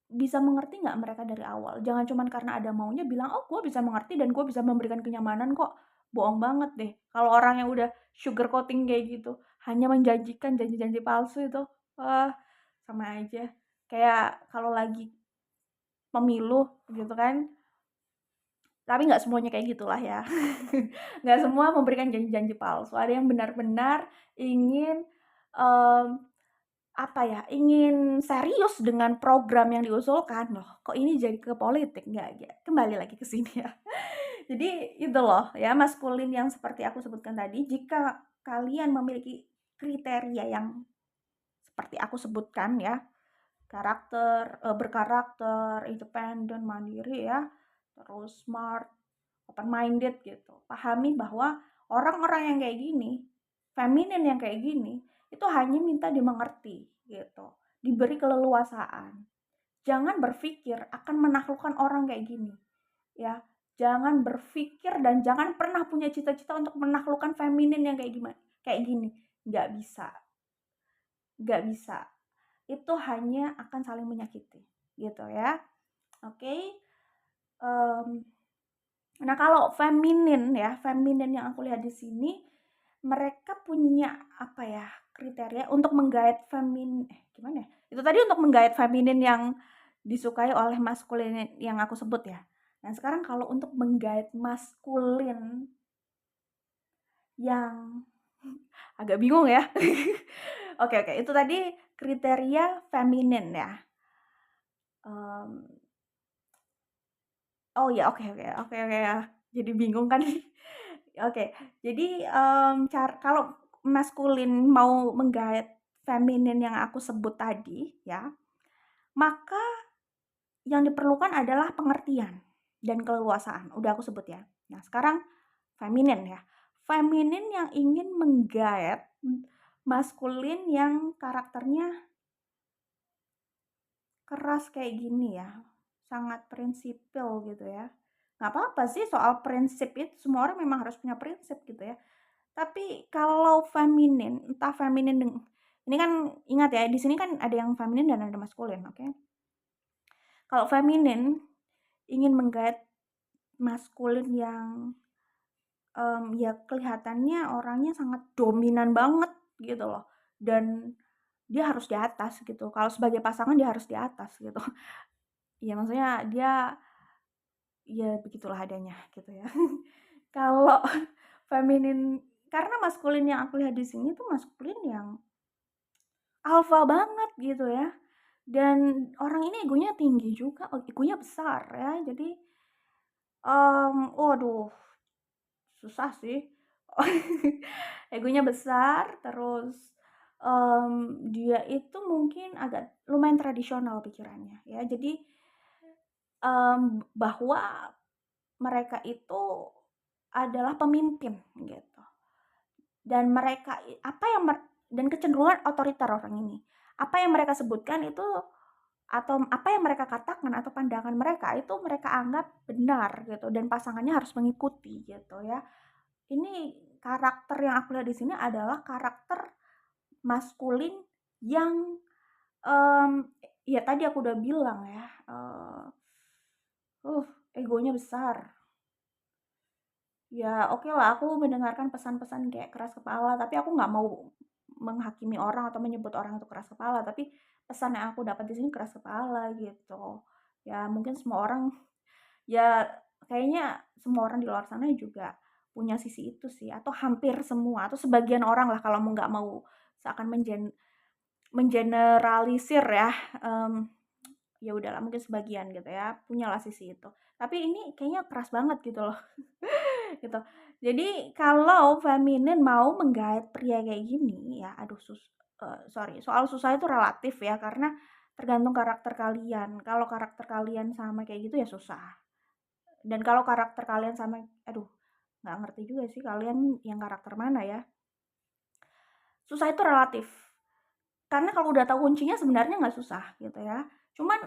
A: Bisa mengerti nggak mereka dari awal? Jangan cuman karena ada maunya bilang, "Oh, gue bisa mengerti dan gue bisa memberikan kenyamanan kok." Bohong banget deh. Kalau orang yang udah sugar coating kayak gitu, hanya menjanjikan janji-janji palsu itu, wah, sama aja. Kayak kalau lagi pemilu gitu kan, tapi nggak semuanya kayak gitulah ya. Nggak semua memberikan janji-janji palsu. Ada yang benar-benar ingin, mmm apa ya, ingin serius dengan program yang diusulkan, loh kok ini jadi ke politik, enggak ya, kembali lagi ke sini ya. Jadi itu loh ya, maskulin yang seperti aku sebutkan tadi, jika kalian memiliki kriteria yang seperti aku sebutkan ya, berkarakter, independen, mandiri ya, terus smart, open minded gitu. Pahami bahwa orang-orang yang kayak gini, feminin yang kayak gini, itu hanya minta dimengerti gitu, diberi keleluasaan. Jangan berpikir akan menaklukkan orang kayak gini, ya. Jangan berpikir dan jangan pernah punya cita-cita untuk menaklukkan feminin yang kayak gini. Nggak bisa, nggak bisa. Itu hanya akan saling menyakiti, gitu ya. Oke. Um, Nah, kalau feminin ya, feminin yang aku lihat di sini, mereka punya apa ya, kriteria untuk gimana ya? Itu tadi untuk menggait feminin yang disukai oleh maskulin yang aku sebut ya. Nah, sekarang kalau untuk menggait maskulin yang agak bingung ya. Oke oke, itu tadi kriteria feminin ya. Mmm, oh ya, oke oke oke oke ya, jadi bingung kan. Oke, jadi, kalau maskulin mau menggait feminin yang aku sebut tadi ya, maka yang diperlukan adalah pengertian dan keleluasaan, udah aku sebut ya. Nah sekarang feminin ya, feminin yang ingin menggait maskulin yang karakternya keras kayak gini ya, sangat prinsipil gitu ya. Nggak apa-apa sih soal prinsip itu, semua orang memang harus punya prinsip gitu ya. Tapi kalau feminin, entah feminin Ini kan ingat ya, di sini kan ada yang feminin dan ada maskulin, oke? Kalau feminin ingin menggait maskulin yang, ya kelihatannya orangnya sangat dominan banget gitu loh, dan dia harus di atas gitu. Kalau sebagai pasangan dia harus di atas gitu. Ya maksudnya dia, ya begitulah adanya gitu ya. Kalau feminin, karena maskulin yang aku lihat di sini tuh maskulin yang alfa banget gitu ya, dan orang ini egonya tinggi juga, egonya besar ya. Jadi, waduh susah sih. Egonya besar, terus, dia itu mungkin agak lumayan tradisional pikirannya ya. Jadi, bahwa mereka itu adalah pemimpin gitu, dan mereka apa yang dan kecenderungan otoriter orang ini. Apa yang mereka sebutkan itu, atau apa yang mereka katakan atau pandangan mereka itu mereka anggap benar gitu, dan pasangannya harus mengikuti gitu ya. Ini karakter yang aku lihat di sini adalah karakter maskulin yang, mmm, ya tadi aku udah bilang ya, egonya besar. Ya oke lah aku mendengarkan pesan-pesan kayak keras kepala, tapi aku nggak mau menghakimi orang atau menyebut orang itu keras kepala, tapi pesan yang aku dapat di sini keras kepala gitu. Ya mungkin semua orang, ya kayaknya semua orang di luar sana juga punya sisi itu sih, atau hampir semua, atau sebagian orang lah kalau nggak mau seakan mengeneralisir ya, ya udahlah mungkin sebagian gitu ya, punyalah sisi itu. Tapi ini kayaknya keras banget gitu loh. Gitu. Jadi kalau feminin mau menggait pria kayak gini ya, aduh sorry, soal susah itu relatif ya, karena tergantung karakter kalian. Kalau karakter kalian sama kayak gitu ya susah. Dan kalau karakter kalian sama, aduh nggak ngerti juga sih kalian yang karakter mana ya. Susah itu relatif. Karena kalau udah tahu kuncinya sebenarnya nggak susah gitu ya. Cuman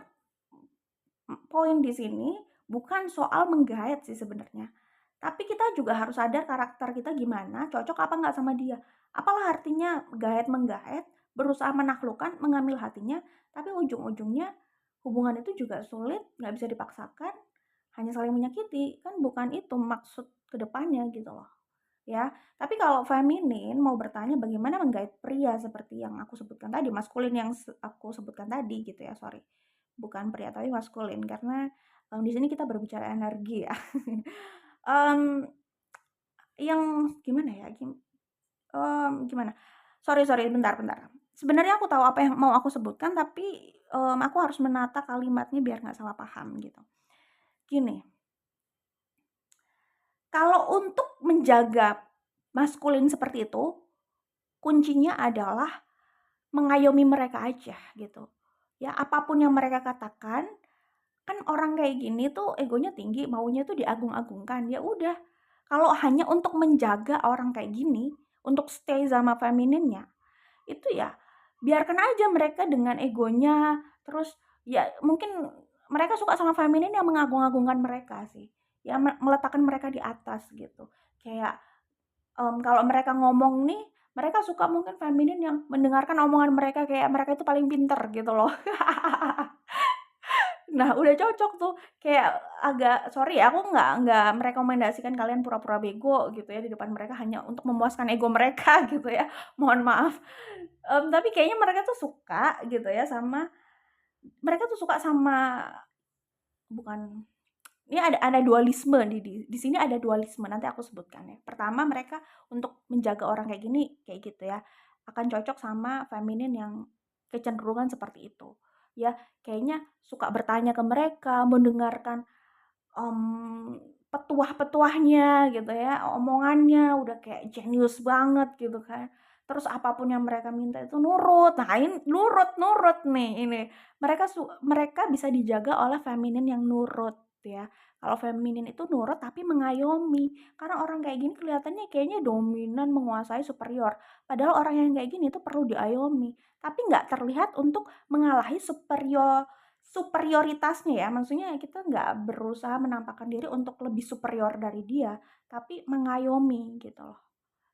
A: poin di sini bukan soal menggait sih sebenarnya. Tapi kita juga harus sadar karakter kita gimana, cocok apa nggak sama dia. Apalah artinya menggait, berusaha menaklukkan, mengambil hatinya, tapi ujung-ujungnya hubungan itu juga sulit, nggak bisa dipaksakan, hanya saling menyakiti. Kan bukan itu maksud kedepannya gitu loh. Ya, tapi kalau feminin mau bertanya bagaimana menggait pria seperti yang aku sebutkan tadi, maskulin yang aku sebutkan tadi gitu ya, sorry. Bukan pria tapi maskulin, karena di sini kita berbicara energi ya. Mmm, yang gimana ya, gimana? Sorry, bentar. Sebenarnya aku tahu apa yang mau aku sebutkan, tapi, aku harus menata kalimatnya biar nggak salah paham gitu. Gini, kalau untuk menjaga maskulin seperti itu, kuncinya adalah mengayomi mereka aja gitu. Ya apapun yang mereka katakan, kan orang kayak gini tuh egonya tinggi, maunya tuh diagung-agungkan. Ya udah, kalau hanya untuk menjaga orang kayak gini, untuk stay sama femininnya, itu ya biarkan aja mereka dengan egonya, terus ya mungkin mereka suka sama feminin yang mengagung-agungkan mereka sih, ya meletakkan mereka di atas gitu. Kayak, kalau mereka ngomong nih, mereka suka mungkin feminin yang mendengarkan omongan mereka kayak mereka itu paling pinter gitu loh. Nah, udah cocok tuh, kayak agak sorry ya, aku nggak merekomendasikan kalian pura-pura bego gitu ya di depan mereka hanya untuk memuaskan ego mereka gitu ya, mohon maaf. Tapi kayaknya mereka tuh suka gitu ya sama, mereka tuh suka sama, bukan, ini ada dualisme di sini, ada dualisme, nanti aku sebutkan ya. Pertama, mereka untuk menjaga orang kayak gini, kayak gitu ya, akan cocok sama feminin yang kecenderungan seperti itu. Ya, kayaknya suka bertanya ke mereka, mendengarkan, petuah-petuahnya gitu ya, omongannya udah kayak jenius banget gitu kan. Terus apapun yang mereka minta itu nurut. Nah, ini nurut nih ini. Mereka bisa dijaga oleh feminin yang nurut ya. Kalau feminin itu nurut tapi mengayomi. Karena orang kayak gini kelihatannya kayaknya dominan, menguasai, superior. Padahal orang yang kayak gini itu perlu diayomi. Tapi nggak terlihat untuk mengalahi superioritasnya ya, maksudnya kita nggak berusaha menampakkan diri untuk lebih superior dari dia, tapi mengayomi gitu loh.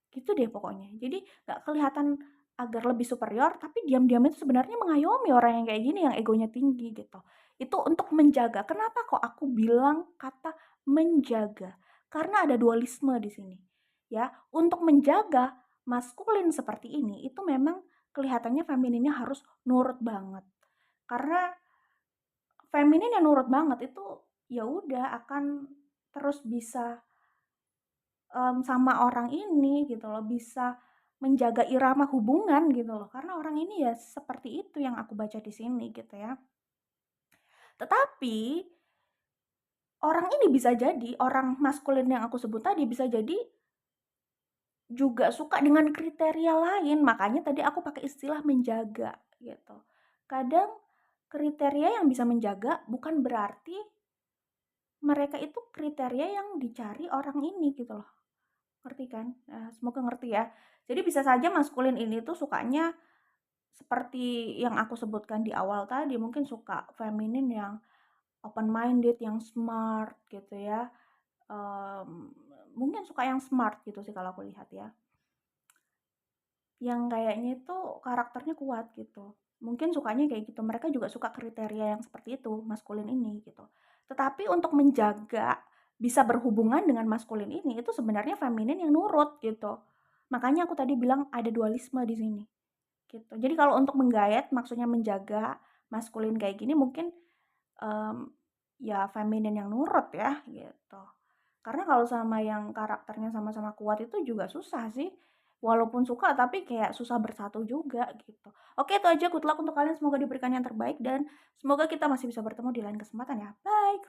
A: Gitu deh pokoknya. Jadi nggak kelihatan agar lebih superior, tapi diam-diam itu sebenarnya mengayomi orang yang kayak gini, yang egonya tinggi gitu. Itu untuk menjaga. Kenapa kok aku bilang kata menjaga? Karena ada dualisme di sini, ya. Untuk menjaga maskulin seperti ini, itu memang kelihatannya femininnya harus nurut banget. Karena feminin yang nurut banget itu, ya udah akan terus bisa, sama orang ini gitu loh, bisa menjaga irama hubungan gitu loh, karena orang ini ya seperti itu yang aku baca di sini gitu ya. Tetapi, orang ini bisa jadi, orang maskulin yang aku sebut tadi bisa jadi juga suka dengan kriteria lain, makanya tadi aku pakai istilah menjaga gitu. Kadang kriteria yang bisa menjaga bukan berarti mereka itu kriteria yang dicari orang ini gitu loh, ngerti kan? Semoga ngerti ya. Jadi bisa saja maskulin ini tuh sukanya seperti yang aku sebutkan di awal tadi, mungkin suka feminin yang open minded, yang smart gitu ya, mungkin suka yang smart gitu sih kalau aku lihat ya. Yang kayaknya itu karakternya kuat gitu. Mungkin sukanya kayak gitu, mereka juga suka kriteria yang seperti itu, maskulin ini gitu. Tetapi untuk menjaga bisa berhubungan dengan maskulin ini, itu sebenarnya feminin yang nurut gitu. Makanya aku tadi bilang ada dualisme di sini, gitu. Jadi kalau untuk menggayat maksudnya menjaga maskulin kayak gini mungkin, mmm, ya feminin yang nurut ya, gitu. Karena kalau sama yang karakternya sama-sama kuat itu juga susah sih. Walaupun suka tapi kayak susah bersatu juga gitu. Oke itu aja, good luck untuk kalian, semoga diberikan yang terbaik dan semoga kita masih bisa bertemu di lain kesempatan ya. Bye.